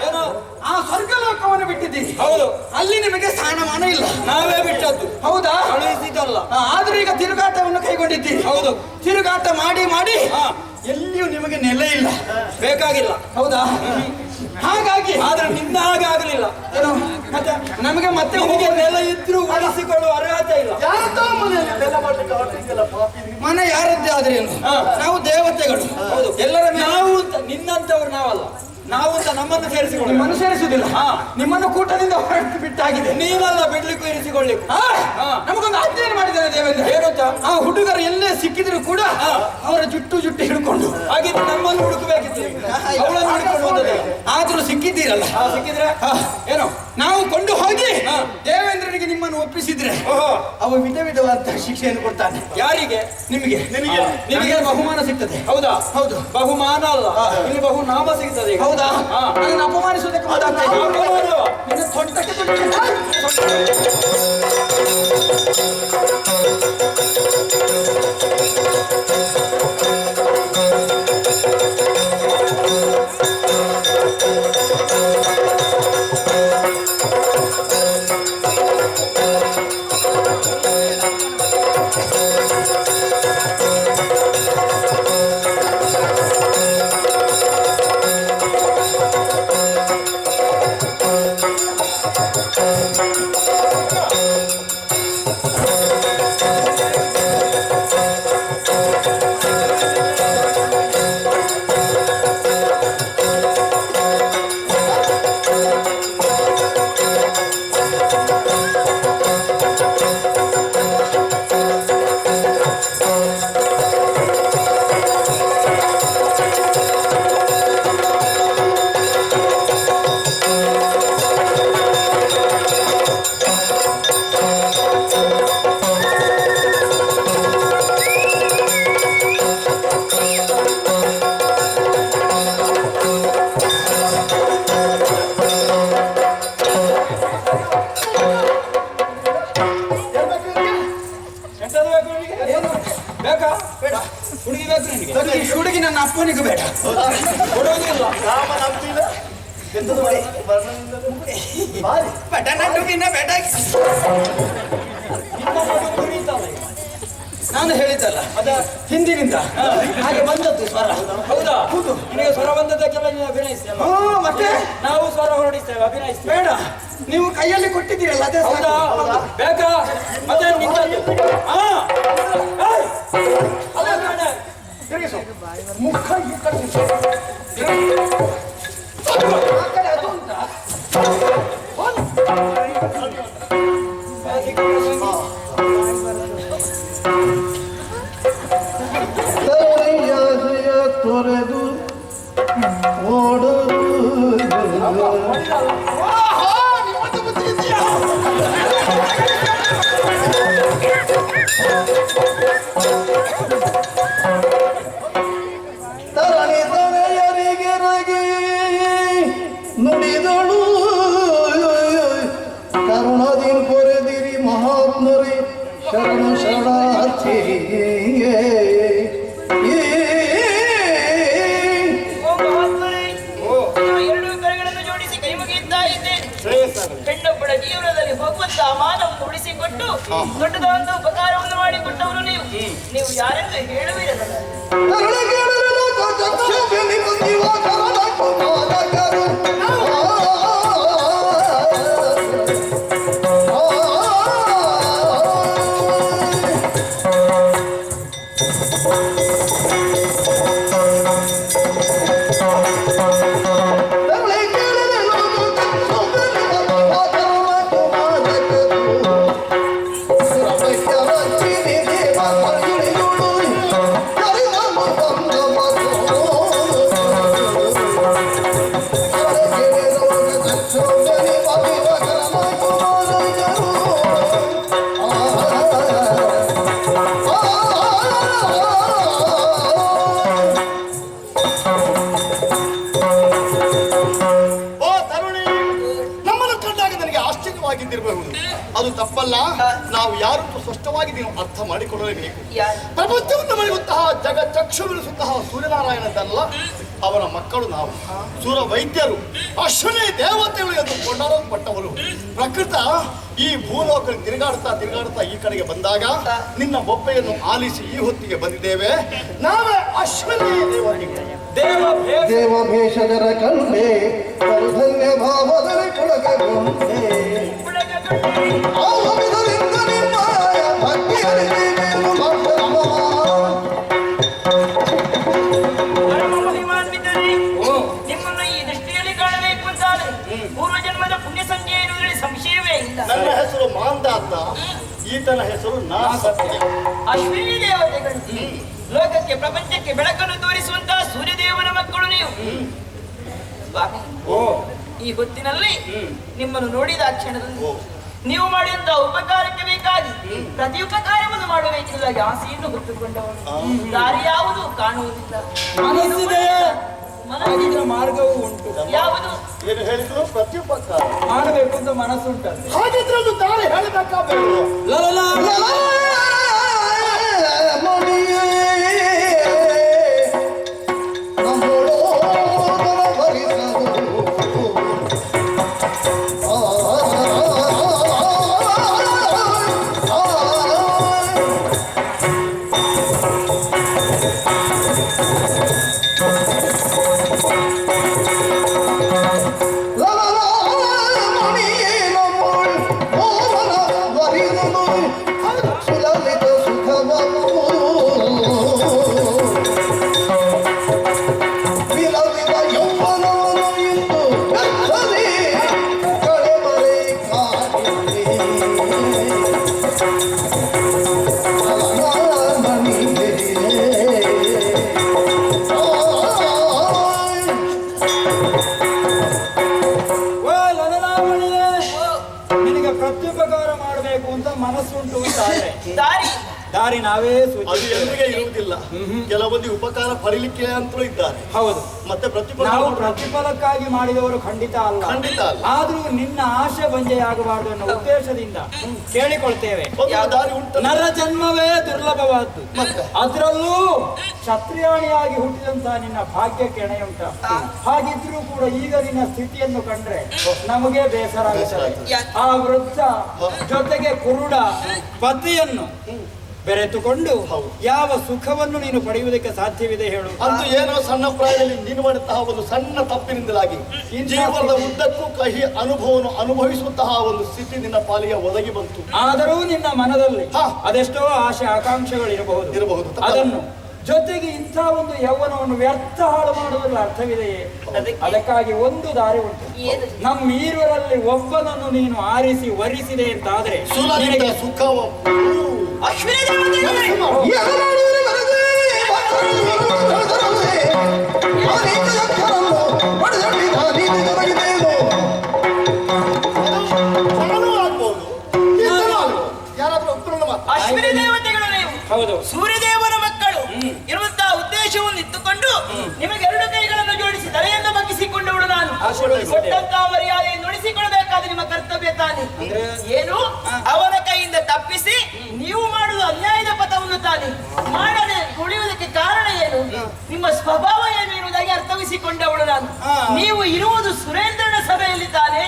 ಏನು? ಆ ಸ್ವರ್ಗಲೋಕವನ್ನು ಬಿಟ್ಟಿದ್ದೀರಿ. ಹೌದು. ಅಲ್ಲಿ ನಿಮಗೆ ಸ್ಥಾನಮಾನ ಇಲ್ಲ. ನಾವೇ ಬಿಟ್ಟದ್ದು. ಹೌದಾ? ಕಳುಹಿಸಿದ್ದಲ್ಲ. ಆದ್ರೂ ಈಗ ತಿರುಗಾಟವನ್ನು ಕೈಗೊಂಡಿದ್ದೀರಿ. ಹೌದು. ತಿರುಗಾಟ ಮಾಡಿ ಮಾಡಿ ಹಾ. ಎಲ್ಲಿಯೂ ನಿಮಗೆ ನೆಲೆ ಇಲ್ಲ. ಬೇಕಾಗಿಲ್ಲ. ಹೌದಾ? ಹಾಗಾಗಿ ಆದ್ರೆ ನಿನ್ನ ಹಾಗೆ ಆಗಲಿಲ್ಲ. ಏನು ಮತ್ತೆ ನಮಗೆ ಮತ್ತೆ ನಿಮಗೆ ನೆಲ ಇದ್ರೂ ಉಳಿಸಿಕೊಳ್ಳುವ ಅರ್ಹತೆ ಇಲ್ಲ. ಯಾರದ್ದೋ ಮನೆಯಲ್ಲಿ ಬೆಲ್ಲ ಮಾಡ್ಲಿಕ್ಕೆ ಹೊರಟಿದ್ದಲ್ಲ ಪಾಪಿ ನೀವು. ಮನೆ ಯಾರದ್ದೇ ಆದ್ರೇನು ನಾವು ದೇವತೆಗಳು. ಹೌದು. ಎಲ್ಲರ ನಾವು ಅಂತ ನಿನ್ನಂತವ್ರು ನಾವಲ್ಲ. ನಾವು ಅಂತ ನಮ್ಮನ್ನು ಸೇರಿಸಿಕೊಳ್ಳಿ. ನಿಮ್ಮನ್ನು ಸೇರಿಸುವುದಿಲ್ಲ. ಹಾ. ನಿಮ್ಮನ್ನು ಕೂಟದಿಂದ ಹೊರಟು ಬಿಟ್ಟಾಗಿದೆ. ನೀವಲ್ಲ ಬಿಡ್ಲಿಕ್ಕೂ ಇರಿಸಿಕೊಳ್ಳಿಕ್ಕೂ. ನಮಗೊಂದು ಆಜ್ಞೆಯನ್ನು ಮಾಡಿದ್ದಾರೆ ದೇವೇಂದ್ರ. ಏನಂತ? ಆ ಹುಡುಗರು ಎಲ್ಲೇ ಸಿಕ್ಕಿದ್ರು ಕೂಡ ಅವರ ಜುಟ್ಟು ಹಿಡ್ಕೊಂಡು ಹಾಗಿದ್ರೆ ನಮ್ಮನ್ನು ಹುಡುಕಬೇಕಿತ್ತು. ಅವಳನ್ನು ಹುಡುಕೊಂಡು ಹೋದದ್ದು. ಆದ್ರೂ ಸಿಕ್ಕಿದ್ದೀರಲ್ಲ. ಸಿಕ್ಕಿದ್ರೆ ಏನೋ ನಾವು ಕೊಂಡು ಹೋಗಿ ದೇವೇಂದ್ರನಿಗೆ ನಿಮ್ಮನ್ನು ಒಪ್ಪಿಸಿದ್ರೆ ಅವ ವಿಧ ವಿಧವಾದ ಶಿಕ್ಷೆಯನ್ನು ಕೊಡ್ತಾನೆ. ಯಾರಿಗೆ? ನಿಮಗೆ. ನಿಮಗೆ ಬಹುಮಾನ ಸಿಗ್ತದೆ. ಹೌದಾ? ಹೌದು. ಬಹುಮಾನ ಅಲ್ಲ, ಇಲ್ಲಿ ಬಹುನಾಮ ಸಿಗ್ತದೆ ಈಗ. ಹೌದಾ? ನನ್ನನ್ನು ಅಪಮಾನಿಸುವುದಕ್ಕೆ ಅಪಮಾನವ? ನಿನ್ನ ಸೊಂಟಕ್ಕೆ ತುಳಿಯುತ್ತೇನೆ. ಬೇಕಾ? ಬೇಡ. ಹುಡುಗಿ ಬೇಕು ನಿನಗೆ? ಹುಡುಗಿ ನನ್ನ ಅಪ್ಪನಿಗೂ ಬೇಡ. ಕೊಡೋದಿಲ್ಲ. ರಾಮ ನಂಬಿಲ್ಲ. ಎಂತದು ಬಾರಿ ಬೇಡ, ನನ್ನ ಬೇಡ. ನಿಮ್ಮ ಮಗು ಕುಣಿತಾನೆ. ನಾನು ಹೇಳಿದ್ದಲ್ಲ ಅದ ಹಿಂದಿನಿಂದ ಹಾಗೆ ಬಂದದ್ದು ಸ್ವರ. ಹೌದಾ? ನಿನಗೆ ಸ್ವರ ಬಂದದ್ದಕ್ಕೆಲ್ಲ ನೀವು ಅಭಿನಯಿಸ್ತೇವೆ. ಮತ್ತೆ ನಾವು ಸ್ವರ ಹೊರಡಿಸ್ತೇವೆ, ಅಭಿನಯಿಸ್ತೇವೆ. ಬೇಡ, ನೀವು ಕೈಯಲ್ಲಿ ಕೊಟ್ಟಿದ್ದೀರಲ್ಲ ಅದೇ ಹೌದಾ? ಸಾಕು. ಬೇಕಾ? ಮತ್ತೆ ನಿನ್ನದು. ಅದೇ ಕಾಣೆ. ತಿರುಗಿಸು. ಮುಖ ಈ ಕಡೆ ತಿರುಗಿಸು. ಆ ಕಡೆ ಅದು ಉಂಟಾ? ತೊರೆದು ಓಡೋದು ತರಣಿ ತನೆಯರಿಗೆರಗಿ ನುಡಿದಳು ಕರುಣದಿ ಕೊರೆದಿರಿ ಮಹಾತ್ಮರಿ ಶರಣ ಶರಣಾರ್ಥಿ. ಎರಡು ಕೈಗಳನ್ನು ಜೋಡಿಸಿ ಕೈ ಮುಗಿಯುತ್ತಾ ಇದ್ದೇನೆ. ಹೆಣ್ಣೊಬ್ಬಳ ಜೀವನದಲ್ಲಿ ಭಗವಂತ ಮಾನವನ್ನು ಉಳಿಸಿಕೊಟ್ಟು ದೊಡ್ಡದಾದ ಉಪಕಾರವನ್ನು ಮಾಡಿಕೊಟ್ಟವರು ನೀವು ಯಾರೆಂದು ಹೇಳುವಿರಲ್ಲ. ಅದು ತಪ್ಪಲ್ಲ. ನಾವು ಯಾರನ್ನು ಸ್ಪಷ್ಟವಾಗಿ ನೀವು ಅರ್ಥ ಮಾಡಿಕೊಳ್ಳಲೇಬೇಕು. ಯಾರು? ಪ್ರಪಂಚವನ್ನು ಬೆಳೆಯುವಂತಹ ಜಗಚ್ಚಕ್ಷುವಿನಿಸುವಂತಹ ಸೂರ್ಯನಾರಾಯಣದಲ್ಲ, ಅವನ ಮಕ್ಕಳು ನಾವು ಸುರ ವೈದ್ಯರು ಅಶ್ವಿನಿ ದೇವತೆಗಳು ಎಂದು ಕೊಂಡಾಡಲ್ಪಟ್ಟವರು. ಪ್ರಕೃತ ಈ ಭೂಲೋಕದಲ್ಲಿ ತಿರುಗಾಡ್ತಾ ಈ ಕಡೆಗೆ ಬಂದಾಗ ನಿನ್ನ ಬೊಬ್ಬೆಯನ್ನು ಆಲಿಸಿ ಈ ಹೊತ್ತಿಗೆ ಬಂದಿದ್ದೇವೆ. ನಾವೇ ಅಶ್ವಿನಿ ದೇವತೆಗಳು. ದೇವಭೇಷಜರ ಕಂಡೆ ಧನ್ಯ ಭಾವದಲ್ಲಿ ಕೊಡಗೆ ಬಂದೆ ಆವರಿದರಿಂದ ನಿಮ್ಮಯ ಭಕ್ತಿಯರಿಗೆ ನಿಮ್ಮನ್ನು ಈ ದೃಷ್ಟಿಯಲ್ಲಿ ಕಾಣಬೇಕು ಅಂತಾದ್ರೆ ಪೂರ್ವ ಜನ್ಮದ ಪುಣ್ಯ ಸಂಖ್ಯೆ ಎನ್ನುವುದರಲ್ಲಿ ಸಂಶಯವೇ ಇಲ್ಲ. ನನ್ನ ಹೆಸರು ಮಾಂದಾತ, ಈತನ ಹೆಸರು ನಾ ಸತ್ಯ. ಅಶ್ವಿನಿ ದೇವತೆಗಳು ಲೋಕಕ್ಕೆ ಪ್ರಪಂಚಕ್ಕೆ ಬೆಳಕನ್ನು ತೋರಿಸುವಂತಹ ಸೂರ್ಯದೇವನ ಮಕ್ಕಳು ನೀವು. ಸ್ವಾಮಿ, ಈ ಹೊತ್ತಿನಲ್ಲಿ ನಿಮ್ಮನ್ನು ನೋಡಿದ ಕ್ಷಣದಲ್ಲಿ ನೀವು ಮಾಡಿದಂತಹ ಉಪಕಾರಕ್ಕೆ ಬೇಕಾಗಿ ಪ್ರತಿ ಉಪಕಾರವನ್ನು ಮಾಡಬೇಕೆಂಬುದಾಗಿ ಆಸೆಯನ್ನು ಹೊತ್ತುಕೊಂಡವನು. ದಾರಿ ಯಾವುದು ಕಾಣುವುದಿಲ್ಲ, ಮನಸ್ಸಿನ ಮಾರ್ಗವೂ ಉಂಟು. ಯಾವುದು ಏನು ಹೇಳಿದ್ರು? ಪ್ರತ್ಯುಪಕಾರ ಮಾಡಬೇಕು ಅಂತ ಮನಸ್ಸುಂಟಂತೆ. ಹಾಗಿದ್ರೆ ಒಂದು ದಾರಿ ಹೇಳಬೇಕಾಗಬೇಕು. ನಿನಗೆ ಪ್ರತ್ಯುಪಕಾರ ಮಾಡಬೇಕು ಅಂತ ಮನಸ್ಸುಂಟು ಅಂತಾದ್ರೆ ದಾರಿ ದಾರಿ ನಾವೇ ಅದು ಸೂಚಿಸ್ತೇವೆ. ಎಲ್ಲರಿಗೆ ಇರುವುದಿಲ್ಲ. ಕೆಲವೊಂದು ಉಪಕಾರ ಪಡಿಲಿಕ್ಕೆ ಅಂತಲೂ ಇದ್ದಾರೆ. ಹೌದು, ಮತ್ತೆ ನಾವು ಪ್ರತಿಫಲಕ್ಕಾಗಿ ಮಾಡಿದವರು ಖಂಡಿತ ಅಲ್ಲ. ಖಂಡಿತ ಅಲ್ಲ. ಆದ್ರೂ ನಿನ್ನ ಆಶೆ ಬಂಜೆಯಾಗಬಾರದು ಅನ್ನೋ ಉದ್ದೇಶದಿಂದ ಕೇಳಿಕೊಳ್ತೇವೆ. ಒಂದು ದಾರಿ ಉಂಟು. ನರ ಜನ್ಮವೇ ದುರ್ಲಭವಾದ್ದು, ಅದರಲ್ಲೂ ಕ್ಷತ್ರಿಯಾಣಿಯಾಗಿ ಹುಟ್ಟಿದಂತಹ ನಿನ್ನ ಭಾಗ್ಯಕ್ಕೆ ಎಣೆ ಉಂಟ. ಹಾಗಿದ್ರೂ ಕೂಡ ಈಗ ನಿನ್ನ ಸ್ಥಿತಿಯನ್ನು ಕಂಡ್ರೆ ನಮಗೆ ಬೇಸರ ಆಗುತ್ತದೆ. ಆ ವೃದ್ಧ ಜೊತೆಗೆ ಕುರುಡ ಪತಿಯನ್ನು ಬೆರೆತುಕೊಂಡು ಯಾವ ಸುಖವನ್ನು ನೀನು ಪಡೆಯುವುದಕ್ಕೆ ಸಾಧ್ಯವಿದೆ ಹೇಳು? ಅಂತೂ ಏನೋ ಸಣ್ಣ ಪ್ರಾಯದಲ್ಲಿ ನೀನು ಮಾಡುವಂತಹ ಒಂದು ಸಣ್ಣ ತಪ್ಪಿನಿಂದಲಾಗಿ ಜೀವನದ ಉದ್ದಕ್ಕೂ ಕಹಿ ಅನುಭವವನ್ನು ಅನುಭವಿಸುವಂತಹ ಒಂದು ಸ್ಥಿತಿ ನಿನ್ನ ಪಾಲಿಗೆ ಒದಗಿ ಬಂತು. ಆದರೂ ನಿನ್ನ ಮನದಲ್ಲಿ ಅದೆಷ್ಟೋ ಆಶೆ ಆಕಾಂಕ್ಷೆಗಳಿರಬಹುದು. ಅದನ್ನು ಜೊತೆಗೆ ಇಂಥ ಒಂದು ಯೌವನವನ್ನು ವ್ಯರ್ಥ ಹಾಳು ಮಾಡುವುದರಲ್ಲಿ ಅರ್ಥವಿದೆಯೇ? ಅದಕ್ಕಾಗಿ ಒಂದು ದಾರಿ ಉಂಟು. ನಮ್ಮೀರುವರಲ್ಲಿ ಒಬ್ಬನನ್ನು ನೀನು ಆರಿಸಿ ವರಿಸಿದೆ ಅಂತಾದ್ರೆ ನಿನಗೆ ಸುಖವ ಅಶ್ವಿನಿ ದೇವತೆಗಳು ಯಾರಾದ್ರೂ ಒಬ್ಬರನ್ನು ಮಾತ್ರ ಅಶ್ವಿನಿ ದೇವತೆಗಳು ನೀವು. ಹೌದು, ಸೂರ್ಯದೇವನ ಮಕ್ಕಳು ಇರುವಂತಹ ಉದ್ದೇಶವನ್ನು ಇಟ್ಟುಕೊಂಡು ನಿಮಗೆ ಎರಡು ಕೈಗಳನ್ನು ಜೋಡಿಸಿ ತಲೆಯನ್ನು ಬಗ್ಗಿಸಿಕೊಂಡವಳು ನಾನು. ಕೊಟ್ಟಂತಹ ಮರ್ಯಾದೆಯನ್ನು ನುಡಿಸಿಕೊಳ್ಳಬೇಕಾದ ನಿಮ್ಮ ಕರ್ತವ್ಯ ತಾನೆ. ಏನು ಅವನ ಕೈಯಿಂದ ತಪ್ಪಿಸಿ ನೀವು ಮಾಡುವ ಅನ್ಯಾಯದ ಪಥವನ್ನು ತಾನೆ ಮಾಡದೆ ಉಳಿಯುವುದಕ್ಕೆ ಕಾರಣ ಏನು? ನಿಮ್ಮ ಸ್ವಭಾವ ಏನು ಎನ್ನುವುದಾಗಿ ಅರ್ಥವಿಸಿಕೊಂಡವಳು ನಾನು. ನೀವು ಇರುವುದು ಸುರೇಂದ್ರನ ಸಭೆಯಲ್ಲಿ ತಾನೆ.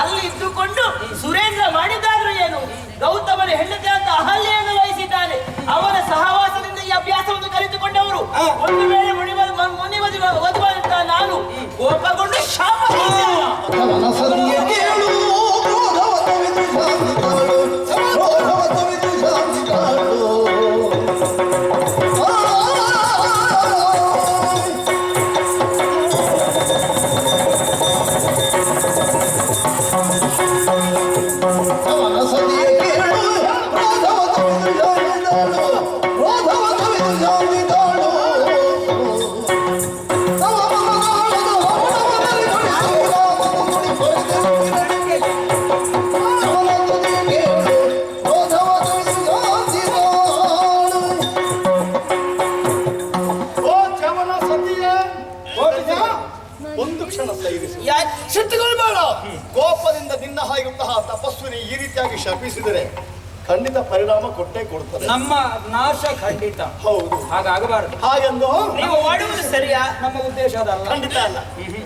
ಅಲ್ಲಿ ಇದ್ದುಕೊಂಡು ಸುರೇಂದ್ರ ಮಾಡಿದ್ದಾದ್ರೂ ಏನು? ಗೌತಮನ ಹೆಂಡತಿ ಅಂತ ಅಹಲ್ಯೆಯನ್ನು ವಹಿಸಿದ್ದಾನೆ. ಅವನ ಸಹವಾಸದಿಂದ ಈ ಅಭ್ಯಾಸವನ್ನು ಕಲಿತುಕೊಂಡವರು. ಒಂದು ವೇಳೆ ವಧುವಂತ ನಾನು ಕೋಪಗೊಂಡು ಶಾಪ ಒಂದು ಕ್ಷಣ ಸೈರಿಸು. ಸಿಟ್ಟುಗೊಳ್ಬೇಡ. ಕೋಪದಿಂದ ನಿನ್ನ ಹಾಗಿರುವಂತಹ ತಪಸ್ವಿನಿ ಈ ರೀತಿಯಾಗಿ ಶಪಿಸಿದರೆ ಖಂಡಿತ ಪರಿಣಾಮ ಕೊಟ್ಟೇ ಕೊಡ್ತದೆ. ನಮ್ಮ ನಾಶ ಖಂಡಿತ. ಹೌದು, ಹಾಗಾಗಬಾರದು. ಹಾಗೆಂದು ನೀವು ಮಾಡುವುದು ಸರಿಯಾ? ನಮ್ಮ ಉದ್ದೇಶ ಅದಲ್ಲ. ಖಂಡಿತ ಅಲ್ಲ.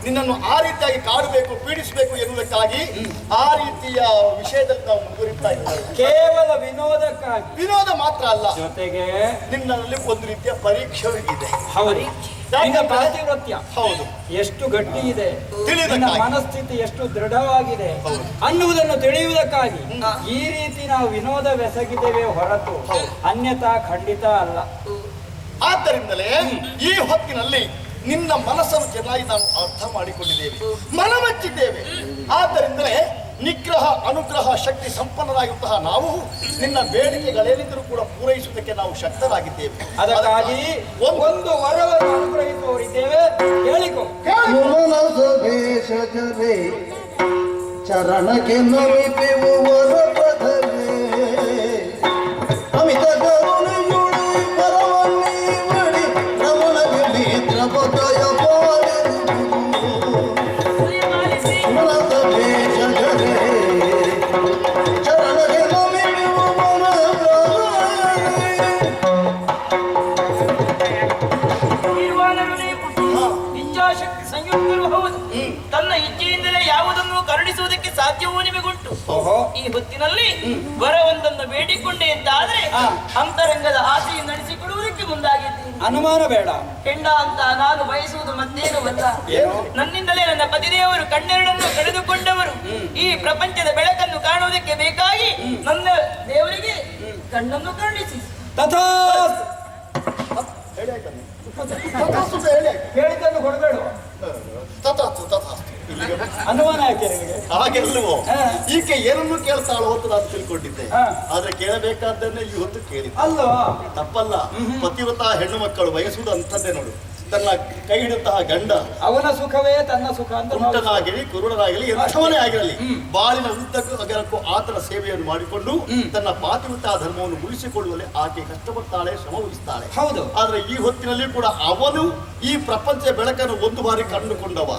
ನಿನ್ನನ್ನು ಆ ರೀತಿಯಾಗಿ ಕಾಡಬೇಕು, ಪೀಡಿಸಬೇಕು ಎನ್ನುವುದಕ್ಕಾಗಿ ಆ ರೀತಿಯ ವಿಷಯದಲ್ಲಿ ನಾವು ಮುಂದುವರಿತಾ ಇದ್ದೇವೆ. ಕೇವಲ ವಿನೋದಕ್ಕಾಗಿ. ವಿನೋದ ಮಾತ್ರ ಅಲ್ಲ, ಜೊತೆಗೆ ನಿನ್ನಲ್ಲಿ ಒಂದು ರೀತಿಯ ಪರೀಕ್ಷೆ ಇದೆ. ಹೌದು. ನಿನ್ನ ಪಾತಿವ್ರತ್ಯ ಹೌದು ಎಷ್ಟು ಗಟ್ಟಿ ಇದೆ, ತಿಳಿಯುವುದಕ್ಕಾಗಿ. ನಿನ್ನ ಮನಸ್ಥಿತಿ ಎಷ್ಟು ದೃಢವಾಗಿದೆ ಅನ್ನುವುದನ್ನು ತಿಳಿಯುವುದಕ್ಕಾಗಿ ಈ ರೀತಿ ನಾವು ವಿನೋದವೆಸಗಿದ್ದೇವೆ ಹೊರತು ಅನ್ಯತಾ ಖಂಡಿತ ಅಲ್ಲ. ಆದ್ದರಿಂದಲೇ ಈ ಹೊತ್ತಿನಲ್ಲಿ ನಿನ್ನ ಮನಸ್ಸನ್ನು ಚೆನ್ನಾಗಿ ನಾವು ಅರ್ಥ ಮಾಡಿಕೊಂಡಿದ್ದೇವೆ, ಮನಮೆಚ್ಚಿದ್ದೇವೆ. ಆದ್ದರಿಂದಲೇ ನಿಗ್ರಹ ಅನುಗ್ರಹ ಶಕ್ತಿ ಸಂಪನ್ನರಾಗಿರುವಂತಹ ನಾವು ನಿನ್ನ ಬೇಡಿಕೆಗಳೇನಿದ್ರೂ ಕೂಡ ಪೂರೈಸುವುದಕ್ಕೆ ನಾವು ಶಕ್ತರಾಗಿದ್ದೇವೆ. ಅದಕ್ಕಾಗಿ ಒಂದು ವರವನ್ನು ಅನುಗ್ರಹಿಸುವವರಿದ್ದೇವೆ. ಹೇಳಿಕೊ. ಮನಸ ಭೇಷಜರೇ ಚರಣಕ್ಕೆ ನಮಿಪೆವು ವರಪದವೇ ಅಮಿತ ಕರುಣೆಯುಳಿ ಪರವನ್ನೇ ಮಡಿ ರಮಣಗೆ ನೇತ್ರಪದಯ ಮನಸ ಭೇಷಜರೇ ಚರಣಕ್ಕೆ ನಮಿಪೆವು ಇಚ್ಛಾಶಕ್ತಿ ಸಂಯುಕ್ತರು ಹೌದು. ತನ್ನ ಇಚ್ಛೆಯಿಂದಲೇ ಯಾವುದನ್ನು ಕರುಣಿಸುವುದಕ್ಕೆ ಸಾಧ್ಯವೂ ನಿಮಗುಂಟು. ಈ ಹೊತ್ತಿನಲ್ಲಿ ವರವೊಂದನ್ನು ಬೇಡಿಕೊಂಡೆ ಅಂತಾದ್ರೆ ಅಂತರಂಗದ ಆಸೆಯನ್ನು ನಡೆಸಿಕೊಡುವುದಕ್ಕೆ ಮುಂದಾಗಿದ್ದೀನಿ. ಅನುಮಾನ ಬೇಡ. ಹೆಣ್ಣ ಅಂತ ನಾನು ಬಯಸುವುದು ಮತ್ತೇನು ಅಲ್ಲ, ನನ್ನಿಂದಲೇ ನನ್ನ ಪತಿದೇವರು ಕಣ್ಣೆರಡನ್ನು ಕಳೆದುಕೊಂಡವರು. ಈ ಪ್ರಪಂಚದ ಬೆಳಕನ್ನು ಕಾಣುವುದಕ್ಕೆ ಬೇಕಾಗಿ ನನ್ನ ದೇವರಿಗೆ ಕಣ್ಣನ್ನು ಕರುಣಿಸಿ. ತಥಾ ಹೇಳಿ ಆಯ್ತಲ್ಲ? ತಥಾಸ್ತು ಅಂತ ಹೇಳಿ ಆಯ್ತು. ಹೇಳಿದ್ದನ್ನು ಕೊಡಬೇಡ. ತಥಾಸ್ತು ತಥಾಸ್ತು. ಇಲ್ಲಿಗೆ ಅನುಮಾನ ಯಾಕೆ ನಿಮಗೆ? ಹಾಗೆಲ್ಲವೋ ಹಾ. ಈಕೆ ಏನನ್ನು ಕೇಳ್ತಾಳೋ ಅಂತ ನಾನು ತಿಳ್ಕೊಂಡಿದ್ದೆ. ಹಾ. ಆದ್ರೆ ಕೇಳಬೇಕಾದ್ದನ್ನೇ ಈ ಹೊತ್ತು ಕೇಳಿದ್ದೆ. ಅಲ್ವಾ? ತಪ್ಪಲ್ಲ. ಪತಿವ್ರತ ಹೆಣ್ಣು ಮಕ್ಕಳು ಬಯಸುವುದು ಅಂಥದ್ದೇ ನೋಡು. ತನ್ನ ಕೈ ಹಿಡಿದಂತಹ ಗಂಡ ಅವನ ಸುಖವೇ ತನ್ನ ಸುಖ ಅಂತ ಕುಂಟನಾಗಿರಲಿ ಕುರುಡನಾಗಿರಲಿ ಎಂಥವನೇ ಆಗಿರಲಿ ಬಾಳಿನ ಉದ್ದಕ್ಕೂ ಅಗರಕ್ಕೂ ಆತನ ಸೇವೆಯನ್ನು ಮಾಡಿಕೊಂಡು ತನ್ನ ಪಾತಿವ್ರತ ಧರ್ಮವನ್ನು ಉಳಿಸಿಕೊಳ್ಳುವಲ್ಲಿ ಆಕೆ ಕಷ್ಟಪಡ್ತಾಳೆ, ಶ್ರಮ ವಹಿಸ್ತಾಳೆ. ಹೌದು. ಆದ್ರೆ ಈ ಹೊತ್ತಿನಲ್ಲಿ ಕೂಡ ಅವನು ಈ ಪ್ರಪಂಚ ಬೆಳಕನ್ನು ಒಂದು ಬಾರಿ ಕಂಡುಕೊಂಡವ,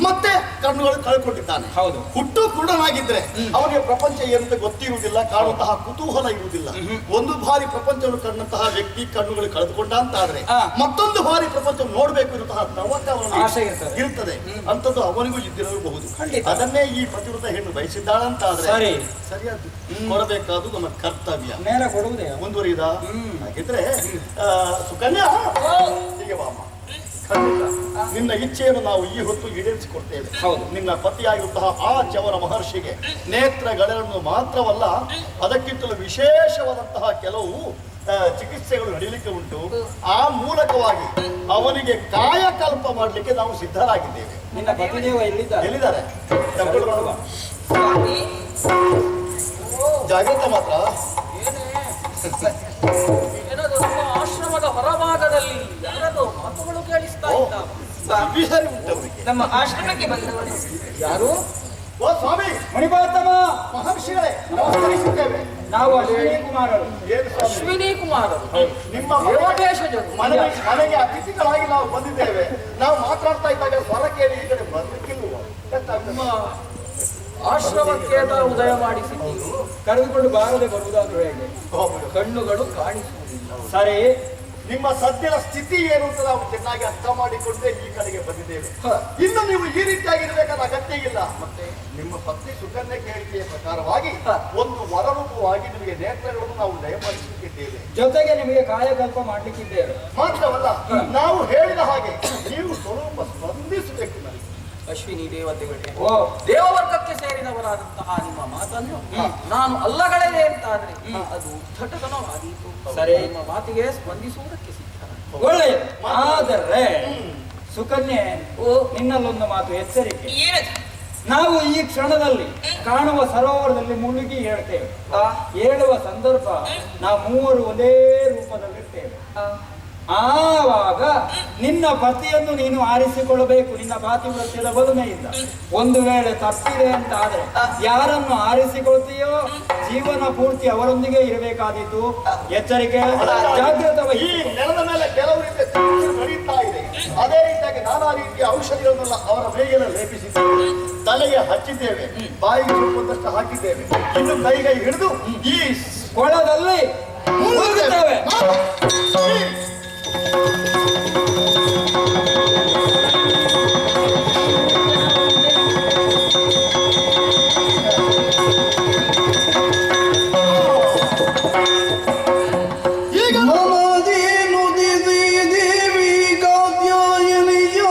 ಮತ್ತೆ ಕಣ್ಣುಗಳು ಕಳ್ಕೊಂಡಿದ್ದಾನೆ. ಹೌದು. ಹುಟ್ಟು ಕುರುಡನಾಗಿದ್ರೆ ಅವನಿಗೆ ಪ್ರಪಂಚ ಏನಂತ ಗೊತ್ತಿರುವುದಿಲ್ಲ, ಕಾಣುವಂತಹ ಕುತೂಹಲ ಇರುವುದಿಲ್ಲ. ಒಂದು ಬಾರಿ ಪ್ರಪಂಚವನ್ನು ಕಂಡಂತಹ ವ್ಯಕ್ತಿ ಕಣ್ಣುಗಳು ಕಳೆದುಕೊಂಡ ಅಂತಾದ್ರೆ ಮತ್ತೊಂದು ಬಾರಿ ಪ್ರಪಂಚ ನೋಡ್ಬೇಕು ಇರುವಂತಹ ತವಕ ಆಸೆ ಇರ್ತದೆ. ಅಂತದ್ದು ಅವನಿಗೂ ಇದ್ದಿರಬಹುದು. ಖಂಡಿತ. ಅದನ್ನೇ ಈ ಪತಿವ್ರತ ಹೆಣ್ಣು ಬಯಸಿದ್ದಾಳಂತಾದ್ರೆ ಸರಿ, ಸರಿಯಾದ ಕೊಡಬೇಕಾದ್ದು ನಮ್ಮ ಕರ್ತವ್ಯ. ನೇರ ಕೊಡುವುದೇ. ಮುಂದುವರಿದ ಹಾಗಿದ್ರೆ ಸುಕನ್ಯಾ ಹೀಗೆ ವಾಮ, ಖಂಡಿತ ನಿನ್ನ ಇಚ್ಛೆಯನ್ನು ನಾವು ಈ ಹೊತ್ತು ಈಡೇರಿಸಿಕೊಡ್ತೇವೆ. ಹೌದು. ನಿನ್ನ ಪತಿಯಾಗಿರುವಂತಹ ಆ ಚವನ ಮಹರ್ಷಿಗೆ ನೇತ್ರಗಳೆರನ್ನು ಮಾತ್ರವಲ್ಲ, ಅದಕ್ಕಿಂತಲೂ ವಿಶೇಷವಾದಂತಹ ಕೆಲವು ಚಿಕಿತ್ಸೆಗಳು ನಡೀಲಿಕ್ಕೆ ಉಂಟು. ಆ ಮೂಲಕವಾಗಿ ಅವನಿಗೆ ಕಾಯಕಲ್ಪ ಮಾಡಲಿಕ್ಕೆ ನಾವು ಸಿದ್ಧರಾಗಿದ್ದೇವೆ. ನಿನ್ನ ಪತಿದೇವ ಎಲ್ಲಿದ್ದಾರೆ? ಎಲ್ಲಿದ್ದಾರೆ? ಜಾಗ್ರತೆ ಮಾತ್ರ. ಆಶ್ರಮದ ಹೊರಭಾಗದಲ್ಲಿ ಯಾರದೋ ಮಾತುಗಳು ಕೇಳಿಸ್ತಾ ಬಿಹಾರಿ ಉಂಟು ಅವರಿಗೆ. ನಮ್ಮ ಆಶ್ರಮಕ್ಕೆ ಬಂದವರು ಯಾರು? ಓ ಸ್ವಾಮಿ, ಮಣಿಪಾತಮ ಮಹರ್ಷಿಗಳೇ, ನಮಸ್ಕರಿಸುತ್ತೇವೆ. ನಾವು ಅಶ್ವಿನಿ ಕುಮಾರರು. ಏನು ಸ್ವಾಮಿ? ಅಶ್ವಿನಿ ಕುಮಾರರು, ನಿಮ್ಮ ದೇವದೇಶಜರು. ಮನೆಗೆ ಅತಿಥಿಗಳಾಗಿ ನಾವು ಬಂದಿದ್ದೇವೆ. ನಾವು ಮಾತಾಡ್ತಾ ಇದ್ದಾಗ ಸ್ವರ ಕೇಳಿ ಈ ಕಡೆ ಬರ್ಲಿಕ್ಕಿಲ್ವೋ? ನಿಮ್ಮ ಆಶ್ರಮಕ್ಕೆ ಉದಯ ಮಾಡಿಸಿದ್ದೀವಿ. ಕರೆದುಕೊಂಡು ಬಾರದೆ ಬರುವುದಾದ್ರೂ ಹೇಗೆ? ಕಣ್ಣುಗಳು ಕಾಣಿಸುವುದಿಲ್ಲ. ಸರಿ, ನಿಮ್ಮ ಸದ್ಯದ ಸ್ಥಿತಿ ಏನು ಅಂತ ನಾವು ಚೆನ್ನಾಗಿ ಅರ್ಥ ಮಾಡಿಕೊಂಡೇ ಈ ಕಡೆಗೆ ಬಂದಿದ್ದೇವೆ. ಇನ್ನು ನೀವು ಈ ರೀತಿಯಾಗಿರ್ಬೇಕಾದ ಅಗತ್ಯ ಇಲ್ಲ. ಮತ್ತೆ ನಿಮ್ಮ ಪತ್ನಿ ಸುಕನ್ಯೆ ಕೇಳಿಕೆಯ ಪ್ರಕಾರವಾಗಿ ಒಂದು ವರರೂಪವಾಗಿ ನಿಮಗೆ ನೇತ್ರಗಳನ್ನು ನಾವು ದಯಪಾಲಿಸುತ್ತಿದ್ದೇವೆ. ಜೊತೆಗೆ ನಿಮಗೆ ಕಾಯಕಲ್ಪ ಮಾಡ್ಲಿಕ್ಕಿದ್ದೇವೆ. ಮಾತ್ರವಲ್ಲ, ನಾವು ಹೇಳಿದ ಹಾಗೆ ನೀವು ಸ್ವಲ್ಪ ಸ್ಪಂದಿಸಬೇಕು. ನನಗೆ ಅಶ್ವಿನಿ ದೇವತೆಗಳೇ, ಓ ದೇವವರ್ಗಕ್ಕೆ ಸೇರಿದವರಾದಂತಹ ನಿಮ್ಮ ಮಾತನ್ನು ನಾನು ಅಲ್ಲಗಳೇ ಅಂತಾದ್ರೆ ಅದು ಉದ್ಧಟತನವಾದೀತು. ಸರಿ, ನಿಮ್ಮ ಮಾತಿಗೆ ಸ್ಪಂದಿಸುವುದಕ್ಕೆ ಸಿದ್ಧ. ಒಳ್ಳೆಯದು. ಆದರೆ ಸುಕನ್ಯೆ, ನಿನ್ನಲ್ಲೊಂದು ಮಾತು ಎಚ್ಚರಿಕೆ. ನಾವು ಈ ಕ್ಷಣದಲ್ಲಿ ಕಾಣುವ ಸರೋವರದಲ್ಲಿ ಮುಳುಗಿ ಹೇಳ್ತೇವೆ. ಹೇಳುವ ಸಂದರ್ಭ ನಾವು ಮೂವರು ಒಂದೇ ರೂಪದಲ್ಲಿರ್ತೇವೆ. ಆವಾಗ ನಿನ್ನ ಪತಿಯನ್ನು ನೀನು ಆರಿಸಿಕೊಳ್ಳಬೇಕು, ನಿನ್ನ ಪಾತಿವ್ರತ್ಯದ ಬಲುಮೆಯಿಂದ. ಒಂದು ವೇಳೆ ತಪ್ಪಿದೆ ಅಂತ ಆದ್ರೆ ಯಾರನ್ನು ಆರಿಸಿಕೊಳ್ತೀಯೋ ಜೀವನ ಪೂರ್ತಿ ಅವರೊಂದಿಗೆ ಇರಬೇಕಾದೀತು. ಎಚ್ಚರಿಕೆ, ಜಾಗೃತ ಈ ನೆಲದ ಮೇಲೆ ಕೆಲವು ರೀತಿಯ ಚಿಕಿತ್ಸೆ ನಡೀತಾ ಇದೆ. ಅದೇ ರೀತಿಯಾಗಿ ನಾನಾ ರೀತಿಯ ಔಷಧಿಗಳನ್ನೆಲ್ಲ ಅವರ ಮೈಗೆಲ್ಲ ಲೇಪಿಸಿದ್ದೇವೆ, ತಲೆಗೆ ಹಚ್ಚಿದ್ದೇವೆ, ಬಾಯಿಗೆ ಸ್ವಲ್ಪದಷ್ಟು ಹಾಕಿದ್ದೇವೆ. ಇನ್ನು ಕೈಗೆ ಹಿಡಿದು ಈ ಕೊಳದಲ್ಲಿ ಮುಳುಗುತ್ತೇವೆ. ಮನದಿ ನುಡಿದಿ ದೇವಿ ಕಾತ್ಯಾಯನಿಯ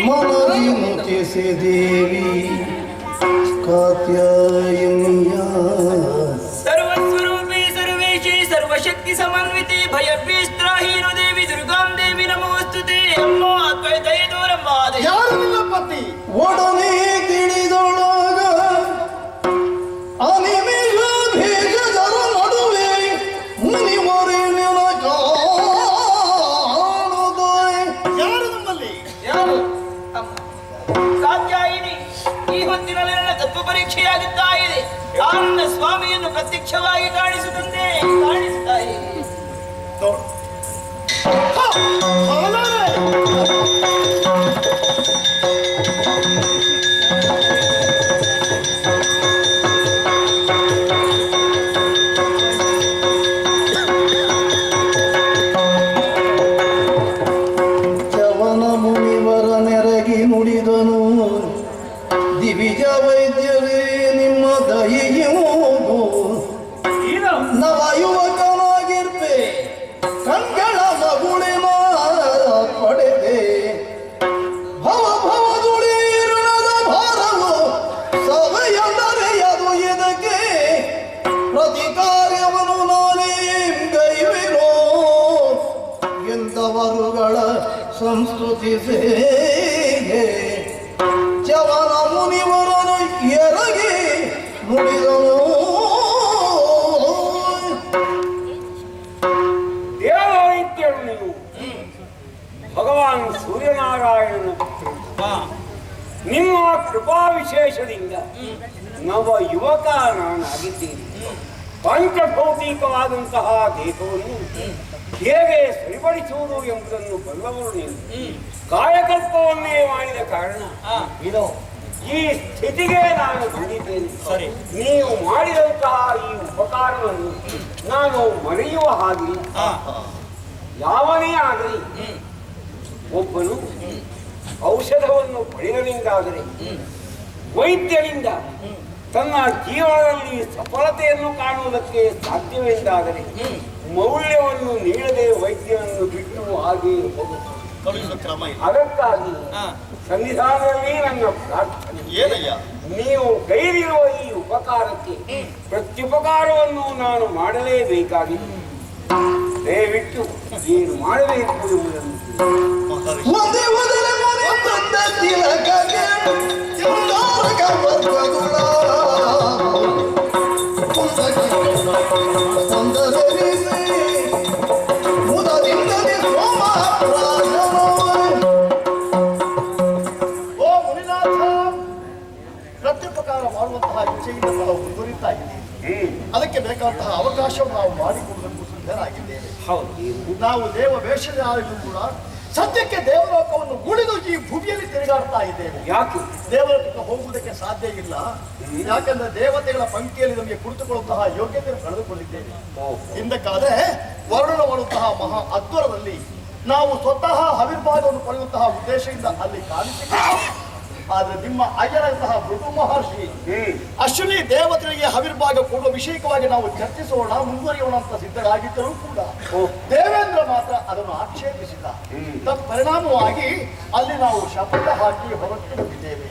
ಮನದಿ ನುತಿಸಿ ದೇವಿ ಕಾತ್ಯಾಯನಿಯ ಸರ್ವಸ್ವರೂಪಿ ಸರ್ವೇಶಿ ಸರ್ವಶಕ್ತಿ ಸಮನ್ವಿತಿ ಭಯಭೀಷ್ಟ್ರಾಹೀನು ದೇವಿ ದುರ್ಗಾಂ ದೇವಿ ನಮೋಸ್ತುತೆ ಅಮ್ಮ ಅದ್ವೈತಯ ದೂರಮಾದೆ. ಯಾರು ನಿನ್ನ ಪತಿ? ಒಡನೆ ತಿಳಿದೊಳಗ ಅನಿಮಿಷ ಭೇಜದರ ನಡುವೆ ಮುನಿವರೇಣ್ಯನ ಕಾಣುತ್ತಾಯಿ. ಯಾರು ನಮ್ಮಲ್ಲಿ? ಯಾರು? ಅಮ್ಮ. ಕಾತ್ಯಾಯಿನಿ, ಈ ಹೊತ್ತಿನಲ್ಲಿ ನನ್ನ ತತ್ವ ಪರೀಕ್ಷೆಯಾಗುತ್ತಾ ಇದೆ. ನನ್ನ ಸ್ವಾಮಿಯನ್ನು ಪ್ರತ್ಯಕ್ಷವಾಗಿ ಕಾಣಿಸುತ್ತಂತೆ ಕಾಣಿಸುತ್ತಾಯಿ. ನೋಡು. ಹಾಲಾರೆ. ಚವನ ಮುನಿವರ ನೆರಗಿ ನುಡಿದನು ದಿವಿಜ ವೈದ್ಯರೇ ನಿಮ್ಮ ದಯೆಯೂ ನವ ಯುವಕನಾಗಿರ್ಪೆ ಕಣ್ಗಳ ಮಗುಳಿನ ಪಡೆದೆ ಭವ ಭವದುಳೀರ್ಣದ ಭಾರವು ಸಭೆಯಂದರೆ ಅದು ಇದಕ್ಕೆ ಪ್ರತಿ ಕಾರ್ಯವನ್ನು ನಾನೇ ಗೈವಿರೋ ಎಂತವರುಗಳ ಸಂಸ್ಕೃತಿಸೇ ಚವನ ಮುನಿವರನು ಎರಗಿ ನುಡಿದನು. ದೇವವೈದ್ಯರು ನೀವು ಭಗವಾನ್ ಸೂರ್ಯನಾರಾಯಣನ ಪುತ್ರ. ನಿಮ್ಮ ಕೃಪಾ ವಿಶೇಷದಿಂದ ನವ ಯುವಕ ನಾನಾಗಿದ್ದೇನೆ. ಪಂಚಭೌತಿಕವಾದಂತಹ ದೇಹವನ್ನು ಹೇಗೆ ಸರಿಪಡಿಸುವುದು ಎಂಬುದನ್ನು ಬಲ್ಲವರು ನೀವು. ಕಾಯಕಲ್ಪವನ್ನೇ ಮಾಡಿದ ಕಾರಣ ಇದು ಈ ಸ್ಥಿತಿಗೆ ನಾನು ಬಂದಿದ್ದೇನೆ. ಸರಿ, ನೀವು ಮಾಡಿದಂತಹ ಈ ಉಪಕಾರವನ್ನು ನಾನು ಮರೆಯುವ ಹಾಗಿಲ್ಲ. ಯಾವನೇ ಆಗಲಿ ಒಬ್ಬನು ಔಷಧವನ್ನು ಪಡೆಯಲೆಂದಾದರೆ ವೈದ್ಯರಿಂದ ತನ್ನ ಜೀವನದಲ್ಲಿ ಸಫಲತೆಯನ್ನು ಕಾಣುವುದಕ್ಕೆ ಸಾಧ್ಯವೆಂದಾದರೆ ಮೌಲ್ಯವನ್ನು ನೀಡದೆ ವೈದ್ಯನನ್ನು ಬಿಟ್ಟು ಹಾಗೆಯೇ ಹೋಗುವುದು. ಅದಕ್ಕಾಗಿ ಸನ್ನಿಧಾನದಲ್ಲಿ ನನ್ನ ಪ್ರಾರ್ಥನೆ ಏನಯ್ಯ? ನೀವು ಕೈಲಿರುವ ಈ ಉಪಕಾರಕ್ಕೆ ಪ್ರತ್ಯುಪಕಾರವನ್ನು ನಾನು ಮಾಡಲೇಬೇಕಾಗಿದೆ. ದಯವಿಟ್ಟು ಏನು ಮಾಡಬೇಕು ಎಂಬುದನ್ನು ಒಂದೇ ಒಂದರ ಮನೆ ತಂದ ತಿಲಕಗೆ ಚಂದಾರಕ ವರ್ಗಗುಳ ಸಂದರಿಸಿ ಮುದದಿಂದಲೇ ಸೋಮ ಓ ಮುನಿನಾಥ, ಪ್ರತ್ಯುಪಕಾರ ಮಾಡುವಂತಹ ಇಚ್ಛೆಯಿಂದ ನಾವು ಮುಂದುವರಿತಾ ಇದ್ದೀವಿ. ಅದಕ್ಕೆ ಬೇಕಾದಂತಹ ಅವಕಾಶವನ್ನು ನಾವು ಮಾಡಿಕೊಡುವುದಕ್ಕೂ ಸಿದ್ಧರಾಗಿದ್ದೇವೆ. ನಾವು ದೇವ ವೇಷಧಾರಿಗಳು ಕೂಡ ಸದ್ಯಕ್ಕೆ ದೇವಲೋಕವನ್ನು ಉಳಿದು ಈ ಭೂಮಿಯಲ್ಲಿ ತಿರುಗಾಡ್ತಾ ಇದ್ದೇವೆ. ಯಾಕೆ ದೇವಲೋಕಕ್ಕೆ ಹೋಗುವುದಕ್ಕೆ ಸಾಧ್ಯ ಇಲ್ಲ. ಯಾಕಂದ್ರೆ ದೇವತೆಗಳ ಪಂಕ್ತಿಯಲ್ಲಿ ನಮಗೆ ಕುಳಿತುಕೊಳ್ಳುವಂತಹ ಯೋಗ್ಯತೆಯನ್ನು ಕಳೆದುಕೊಂಡಿದ್ದೇವೆ. ಹಿಂದಕ್ಕಾದ್ರೆ ವರ್ಣನ ಮಾಡುವಂತಹ ಮಹಾ ಅದ್ವರದಲ್ಲಿ ನಾವು ಸ್ವತಃ ಆವಿರ್ಭಾಗವನ್ನು ಪಡೆಯುವಂತಹ ಉದ್ದೇಶದಿಂದ ಅಲ್ಲಿ ಕಾಣಿಸಿಕೊಂಡು, ಆದ್ರೆ ನಿಮ್ಮ ಅಯ್ಯರಂತಹ ಭೃಗು ಮಹರ್ಷಿ ಅಶ್ವಿನಿ ದೇವತೆಗಳಿಗೆ ಆವಿರ್ಭಾಗ ಕೊಡುವ ವಿಷಯಕವಾಗಿ ನಾವು ಚರ್ಚಿಸೋಣ, ಮುಂದುವರಿಯೋಣ ಅಂತ ಸಿದ್ಧರಾಗಿದ್ದರೂ ಕೂಡ ದೇವೇಂದ್ರ ಮಾತ್ರ ಅದನ್ನು ಆಕ್ಷೇಪಿಸಿದ. ತತ್ಪರಿಣಾಮವಾಗಿ ಅಲ್ಲಿ ನಾವು ಶಪಥ ಹಾಕಿ ಹೊರಟು ಬಂದಿದ್ದೇವೆ.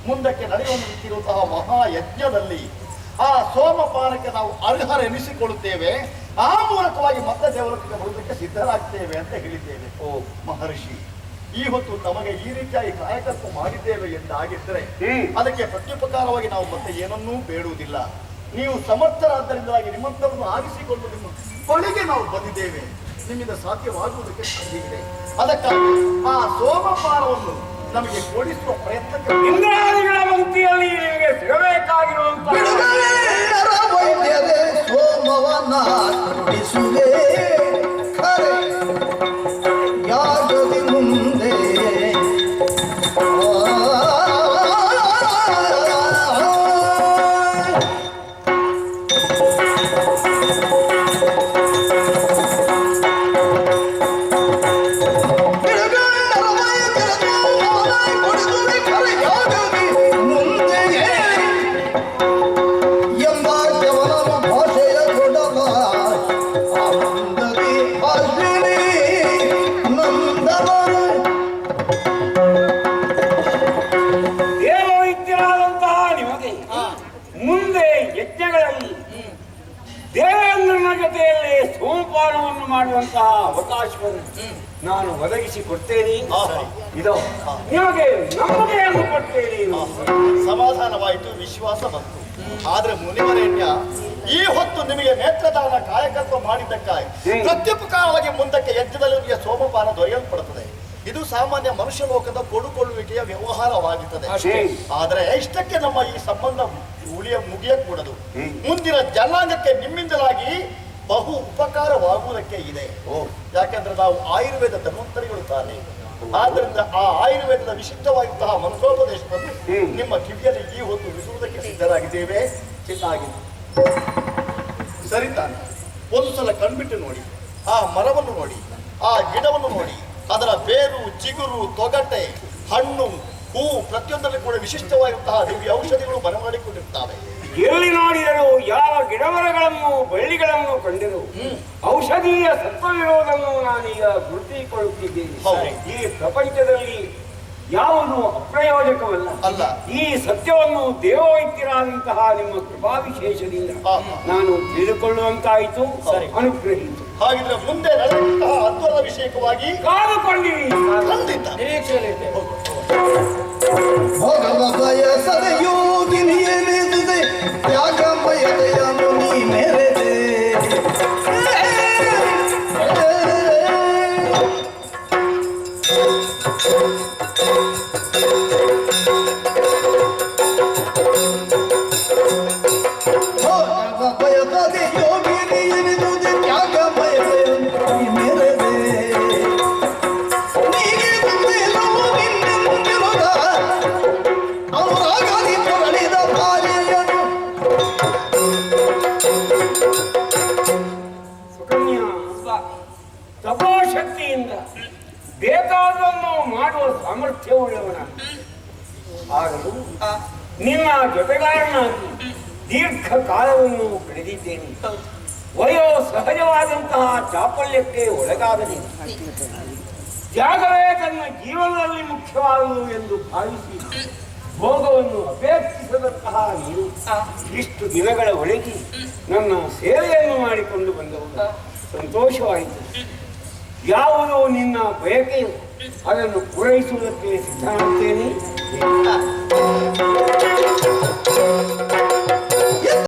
ಮುಂದಕ್ಕೆ ನಡೆಯುವಂತಿರುವಂತಹ ಮಹಾಯಜ್ಞದಲ್ಲಿ ಆ ಸೋಮಪಾನಕ್ಕೆ ನಾವು ಅರ್ಹರೆನಿಸಿಕೊಳ್ಳುತ್ತೇವೆ. ಆ ಮೂಲಕವಾಗಿ ಮತ್ತೆ ದೇವಲೋಕಕ್ಕೆ ಬರುವುದಕ್ಕೆ ಸಿದ್ಧರಾಗ್ತೇವೆ ಅಂತ ಹೇಳಿದ್ದೇವೆ. ಮಹರ್ಷಿ, ಈ ಹೊತ್ತು ನಮಗೆ ಈ ರೀತಿಯಾಗಿ ಕಾಯಕಲ್ಪ ಮಾಡಿದ್ದೇವೆ ಎಂದಾಗಿದ್ದರೆ ಅದಕ್ಕೆ ಪ್ರತ್ಯುಪಕಾರವಾಗಿ ನಾವು ಮತ್ತೆ ಏನನ್ನೂ ಬೇಡುವುದಿಲ್ಲ. ನೀವು ಸಮರ್ಥರಾದ್ದರಿಂದಾಗಿ ನಿಮ್ಮಂತವನ್ನು ಆರಿಸಿಕೊಂಡು ನಿಮ್ಮ ಬಳಿಗೆ ನಾವು ಬಂದಿದ್ದೇವೆ. ನಿಮ್ಮಿಂದ ಸಾಧ್ಯವಾಗುವುದಕ್ಕೆ ಸಾಧ್ಯ ಇದೆ. ಅದಕ್ಕಾಗಿ ಆ ಸೋಮಪಾನವನ್ನು ನಮಗೆ ಕೊಡಿಸುವ ಪ್ರಯತ್ನಕ್ಕೆ ಇಂದ್ರಾದಿಗಳ ಭಕ್ತಿಯಲ್ಲಿ ನಿಮಗೆ ಸಿಗಬೇಕಾಗಿರುವಂತಹ ಬಿಡುಗಡೆಯರ ವೈದ್ಯರೇ ಸೋಮವನ ನುಡಿಸುವೆ ಖರೆ ಯಾಗದಿ ಮುಂದೆ ದೇವೇಂದ್ರನ ಜೊತೆಯಲ್ಲಿ ಸೋಮಪಾನವನ್ನು ಮಾಡುವಂತಹ ಅವಕಾಶವನ್ನು ನಾನು ಒದಗಿಸಿ ಕೊಡ್ತೇನೆ. ಇದು ನಿಮಗೆ ನಂಬಿಕೆಯನ್ನು ಕೊಡ್ತೇನೆ. ಸಮಾಧಾನವಾಯಿತು, ವಿಶ್ವಾಸ ಬಂತು. ಆದ್ರೆ ಮುನಿವರೇಣ್ಯ, ಈ ಹೊತ್ತು ನಿಮಗೆ ನೇತ್ರದಾನ ಕಾಯಕತ್ವ ಮಾಡಿದ್ದಕ್ಕಾಗಿ ಪ್ರತ್ಯುಪಕಾರವಾಗಿ ಮುಂದಕ್ಕೆ ಯಜ್ಞದಲ್ಲಿ ನಿಮಗೆ ಸೋಮಪಾನ ದೊರೆಯಲ್ಪಡುತ್ತದೆ. ಇದು ಸಾಮಾನ್ಯ ಮನುಷ್ಯ ಲೋಕದ ಕೊಡುಕೊಳ್ಳುವಿಕೆಯ ವ್ಯವಹಾರವಾಗುತ್ತದೆ. ಆದರೆ ಇಷ್ಟಕ್ಕೆ ನಮ್ಮ ಈ ಸಂಬಂಧ ಮುಗಿಯಕೂಡದು. ಮುಂದಿನ ಜನಾಂಗಕ್ಕೆ ನಿಮ್ಮಿಂದಲಾಗಿ ಬಹು ಉಪಕಾರವಾಗುವುದಕ್ಕೆ ಇದೆ. ಯಾಕೆಂದ್ರೆ ನಾವು ಆಯುರ್ವೇದ ಧನ್ವಂತರಿಗಳು ತಾನೆ. ಆದ್ದರಿಂದ ಆ ಆಯುರ್ವೇದದ ವಿಶಿಷ್ಟವಾದಂತಹ ಮನಸೋಪದೇಶವನ್ನು ನಿಮ್ಮ ಕಿವಿಯಲ್ಲಿ ಈ ಹೊತ್ತು ಬಿಸುವುದಕ್ಕೆ ಸಿದ್ಧರಾಗಿದ್ದೇವೆ. ಚಿತ್ತಾಗಿದೆ ಸರಿ ತಾನೆ. ಒಂದು ಸಲ ಕಣ್ಬಿಟ್ಟು ನೋಡಿ, ಆ ಮರವನ್ನು ನೋಡಿ, ಆ ಗಿಡವನ್ನು ನೋಡಿ, ಅದರ ಬೇರು, ಚಿಗುರು, ತೊಗಟೆ, ಹಣ್ಣು, ಹೂವು ಪ್ರತಿಯೊಂದರಲ್ಲಿ ಕೂಡ ವಿಶಿಷ್ಟವಾಗಿರುವಂತಹ ದಿವ್ಯ ಔಷಧಿಗಳು ಬರಮಾಡಿಕೊಂಡಿರುತ್ತವೆ. ಎಲ್ಲಿ ನೋಡಿದರೂ ಯಾವ ಗಿಡಮರಗಳನ್ನು ಬಳ್ಳಿಗಳನ್ನು ಕಂಡಿರು ಔಷಧೀಯ ಸತ್ವವಿರುವುದನ್ನು ನಾನೀಗ ಗುರುತಿಸಿಕೊಳ್ಳುತ್ತಿದ್ದೇನೆ. ಈ ಪ್ರಪಂಚದಲ್ಲಿ ಯಾವುದು ಅಪ್ರಯೋಜಕವಲ್ಲ. ಅಲ್ಲ. ಈ ಸತ್ಯವನ್ನು ದೇವವೈದ್ಯರಾದಂತಹ ನಿಮ್ಮ ಕೃಪಾವಿಶೇಷದಿಂದ ನಾನು ತಿಳಿದುಕೊಳ್ಳುವಂತಾಯಿತು. ಅನುಗ್ರಹಿತು. ಹಾಗಿದ್ರೆ ಮುಂದೆ ನಡೆದಂತಹ ಅದ್ಭುತ ವಿಷಯಕವಾಗಿ ಕಾದುಕೊಂಡಿರಿ. ಖಂಡಿತ ನಿರೀಕ್ಷೆಯಲ್ಲಿದ್ದೆ. ಭೋಗವ ಬಯಸದ ಯೋಗಿನಿಯೆನಿದೆ ತ್ಯಾಗಮಯತೆಯನ್ನು ನೀ ಮೆರೆದೆ. ಭೋಗವ ಬಯಸದ ಯೋಗಿನಿಯೆನಿದೆ ತ್ಯಾಗಮಯತೆಯನ್ನು ನೀ ಮೆರೆದೆ. ತಪೋಶಕ್ತಿಯಿಂದ ಬೇಕಾದನ್ನು ಮಾಡುವ ಸಾಮರ್ಥ್ಯವುಳ್ಳವನ ಆಗಲು ನಿನ್ನ ಜೊತೆಗಾರನಾಗಿ ದೀರ್ಘ ಕಾಲವನ್ನು ಕಳೆದಿದ್ದೇನೆ. ವಯೋ ಸಹಜವಾದಂತಹ ಚಾಪಲ್ಯಕ್ಕೆ ಒಳಗಾದ ನೀನು ತ್ಯಾಗವೇ ತನ್ನ ಜೀವನದಲ್ಲಿ ಮುಖ್ಯವಾದುದು ಎಂದು ಭಾವಿಸಿ ಭೋಗವನ್ನು ಅಪೇಕ್ಷಿಸದಂತಹ ನೀನು ಇಷ್ಟು ದಿನಗಳ ಒಳಗೆ ನನ್ನ ಸೇವೆಯನ್ನು ಮಾಡಿಕೊಂಡು ಬಂದವರು ಸಂತೋಷವಾಯಿತು. ಯಾವುದು ನಿನ್ನ ಬಯಕೆಯು ಅದನ್ನು ಪೂರೈಸುವುದಕ್ಕೆ ಸಿದ್ಧನಾಗ್ತೇನೆ.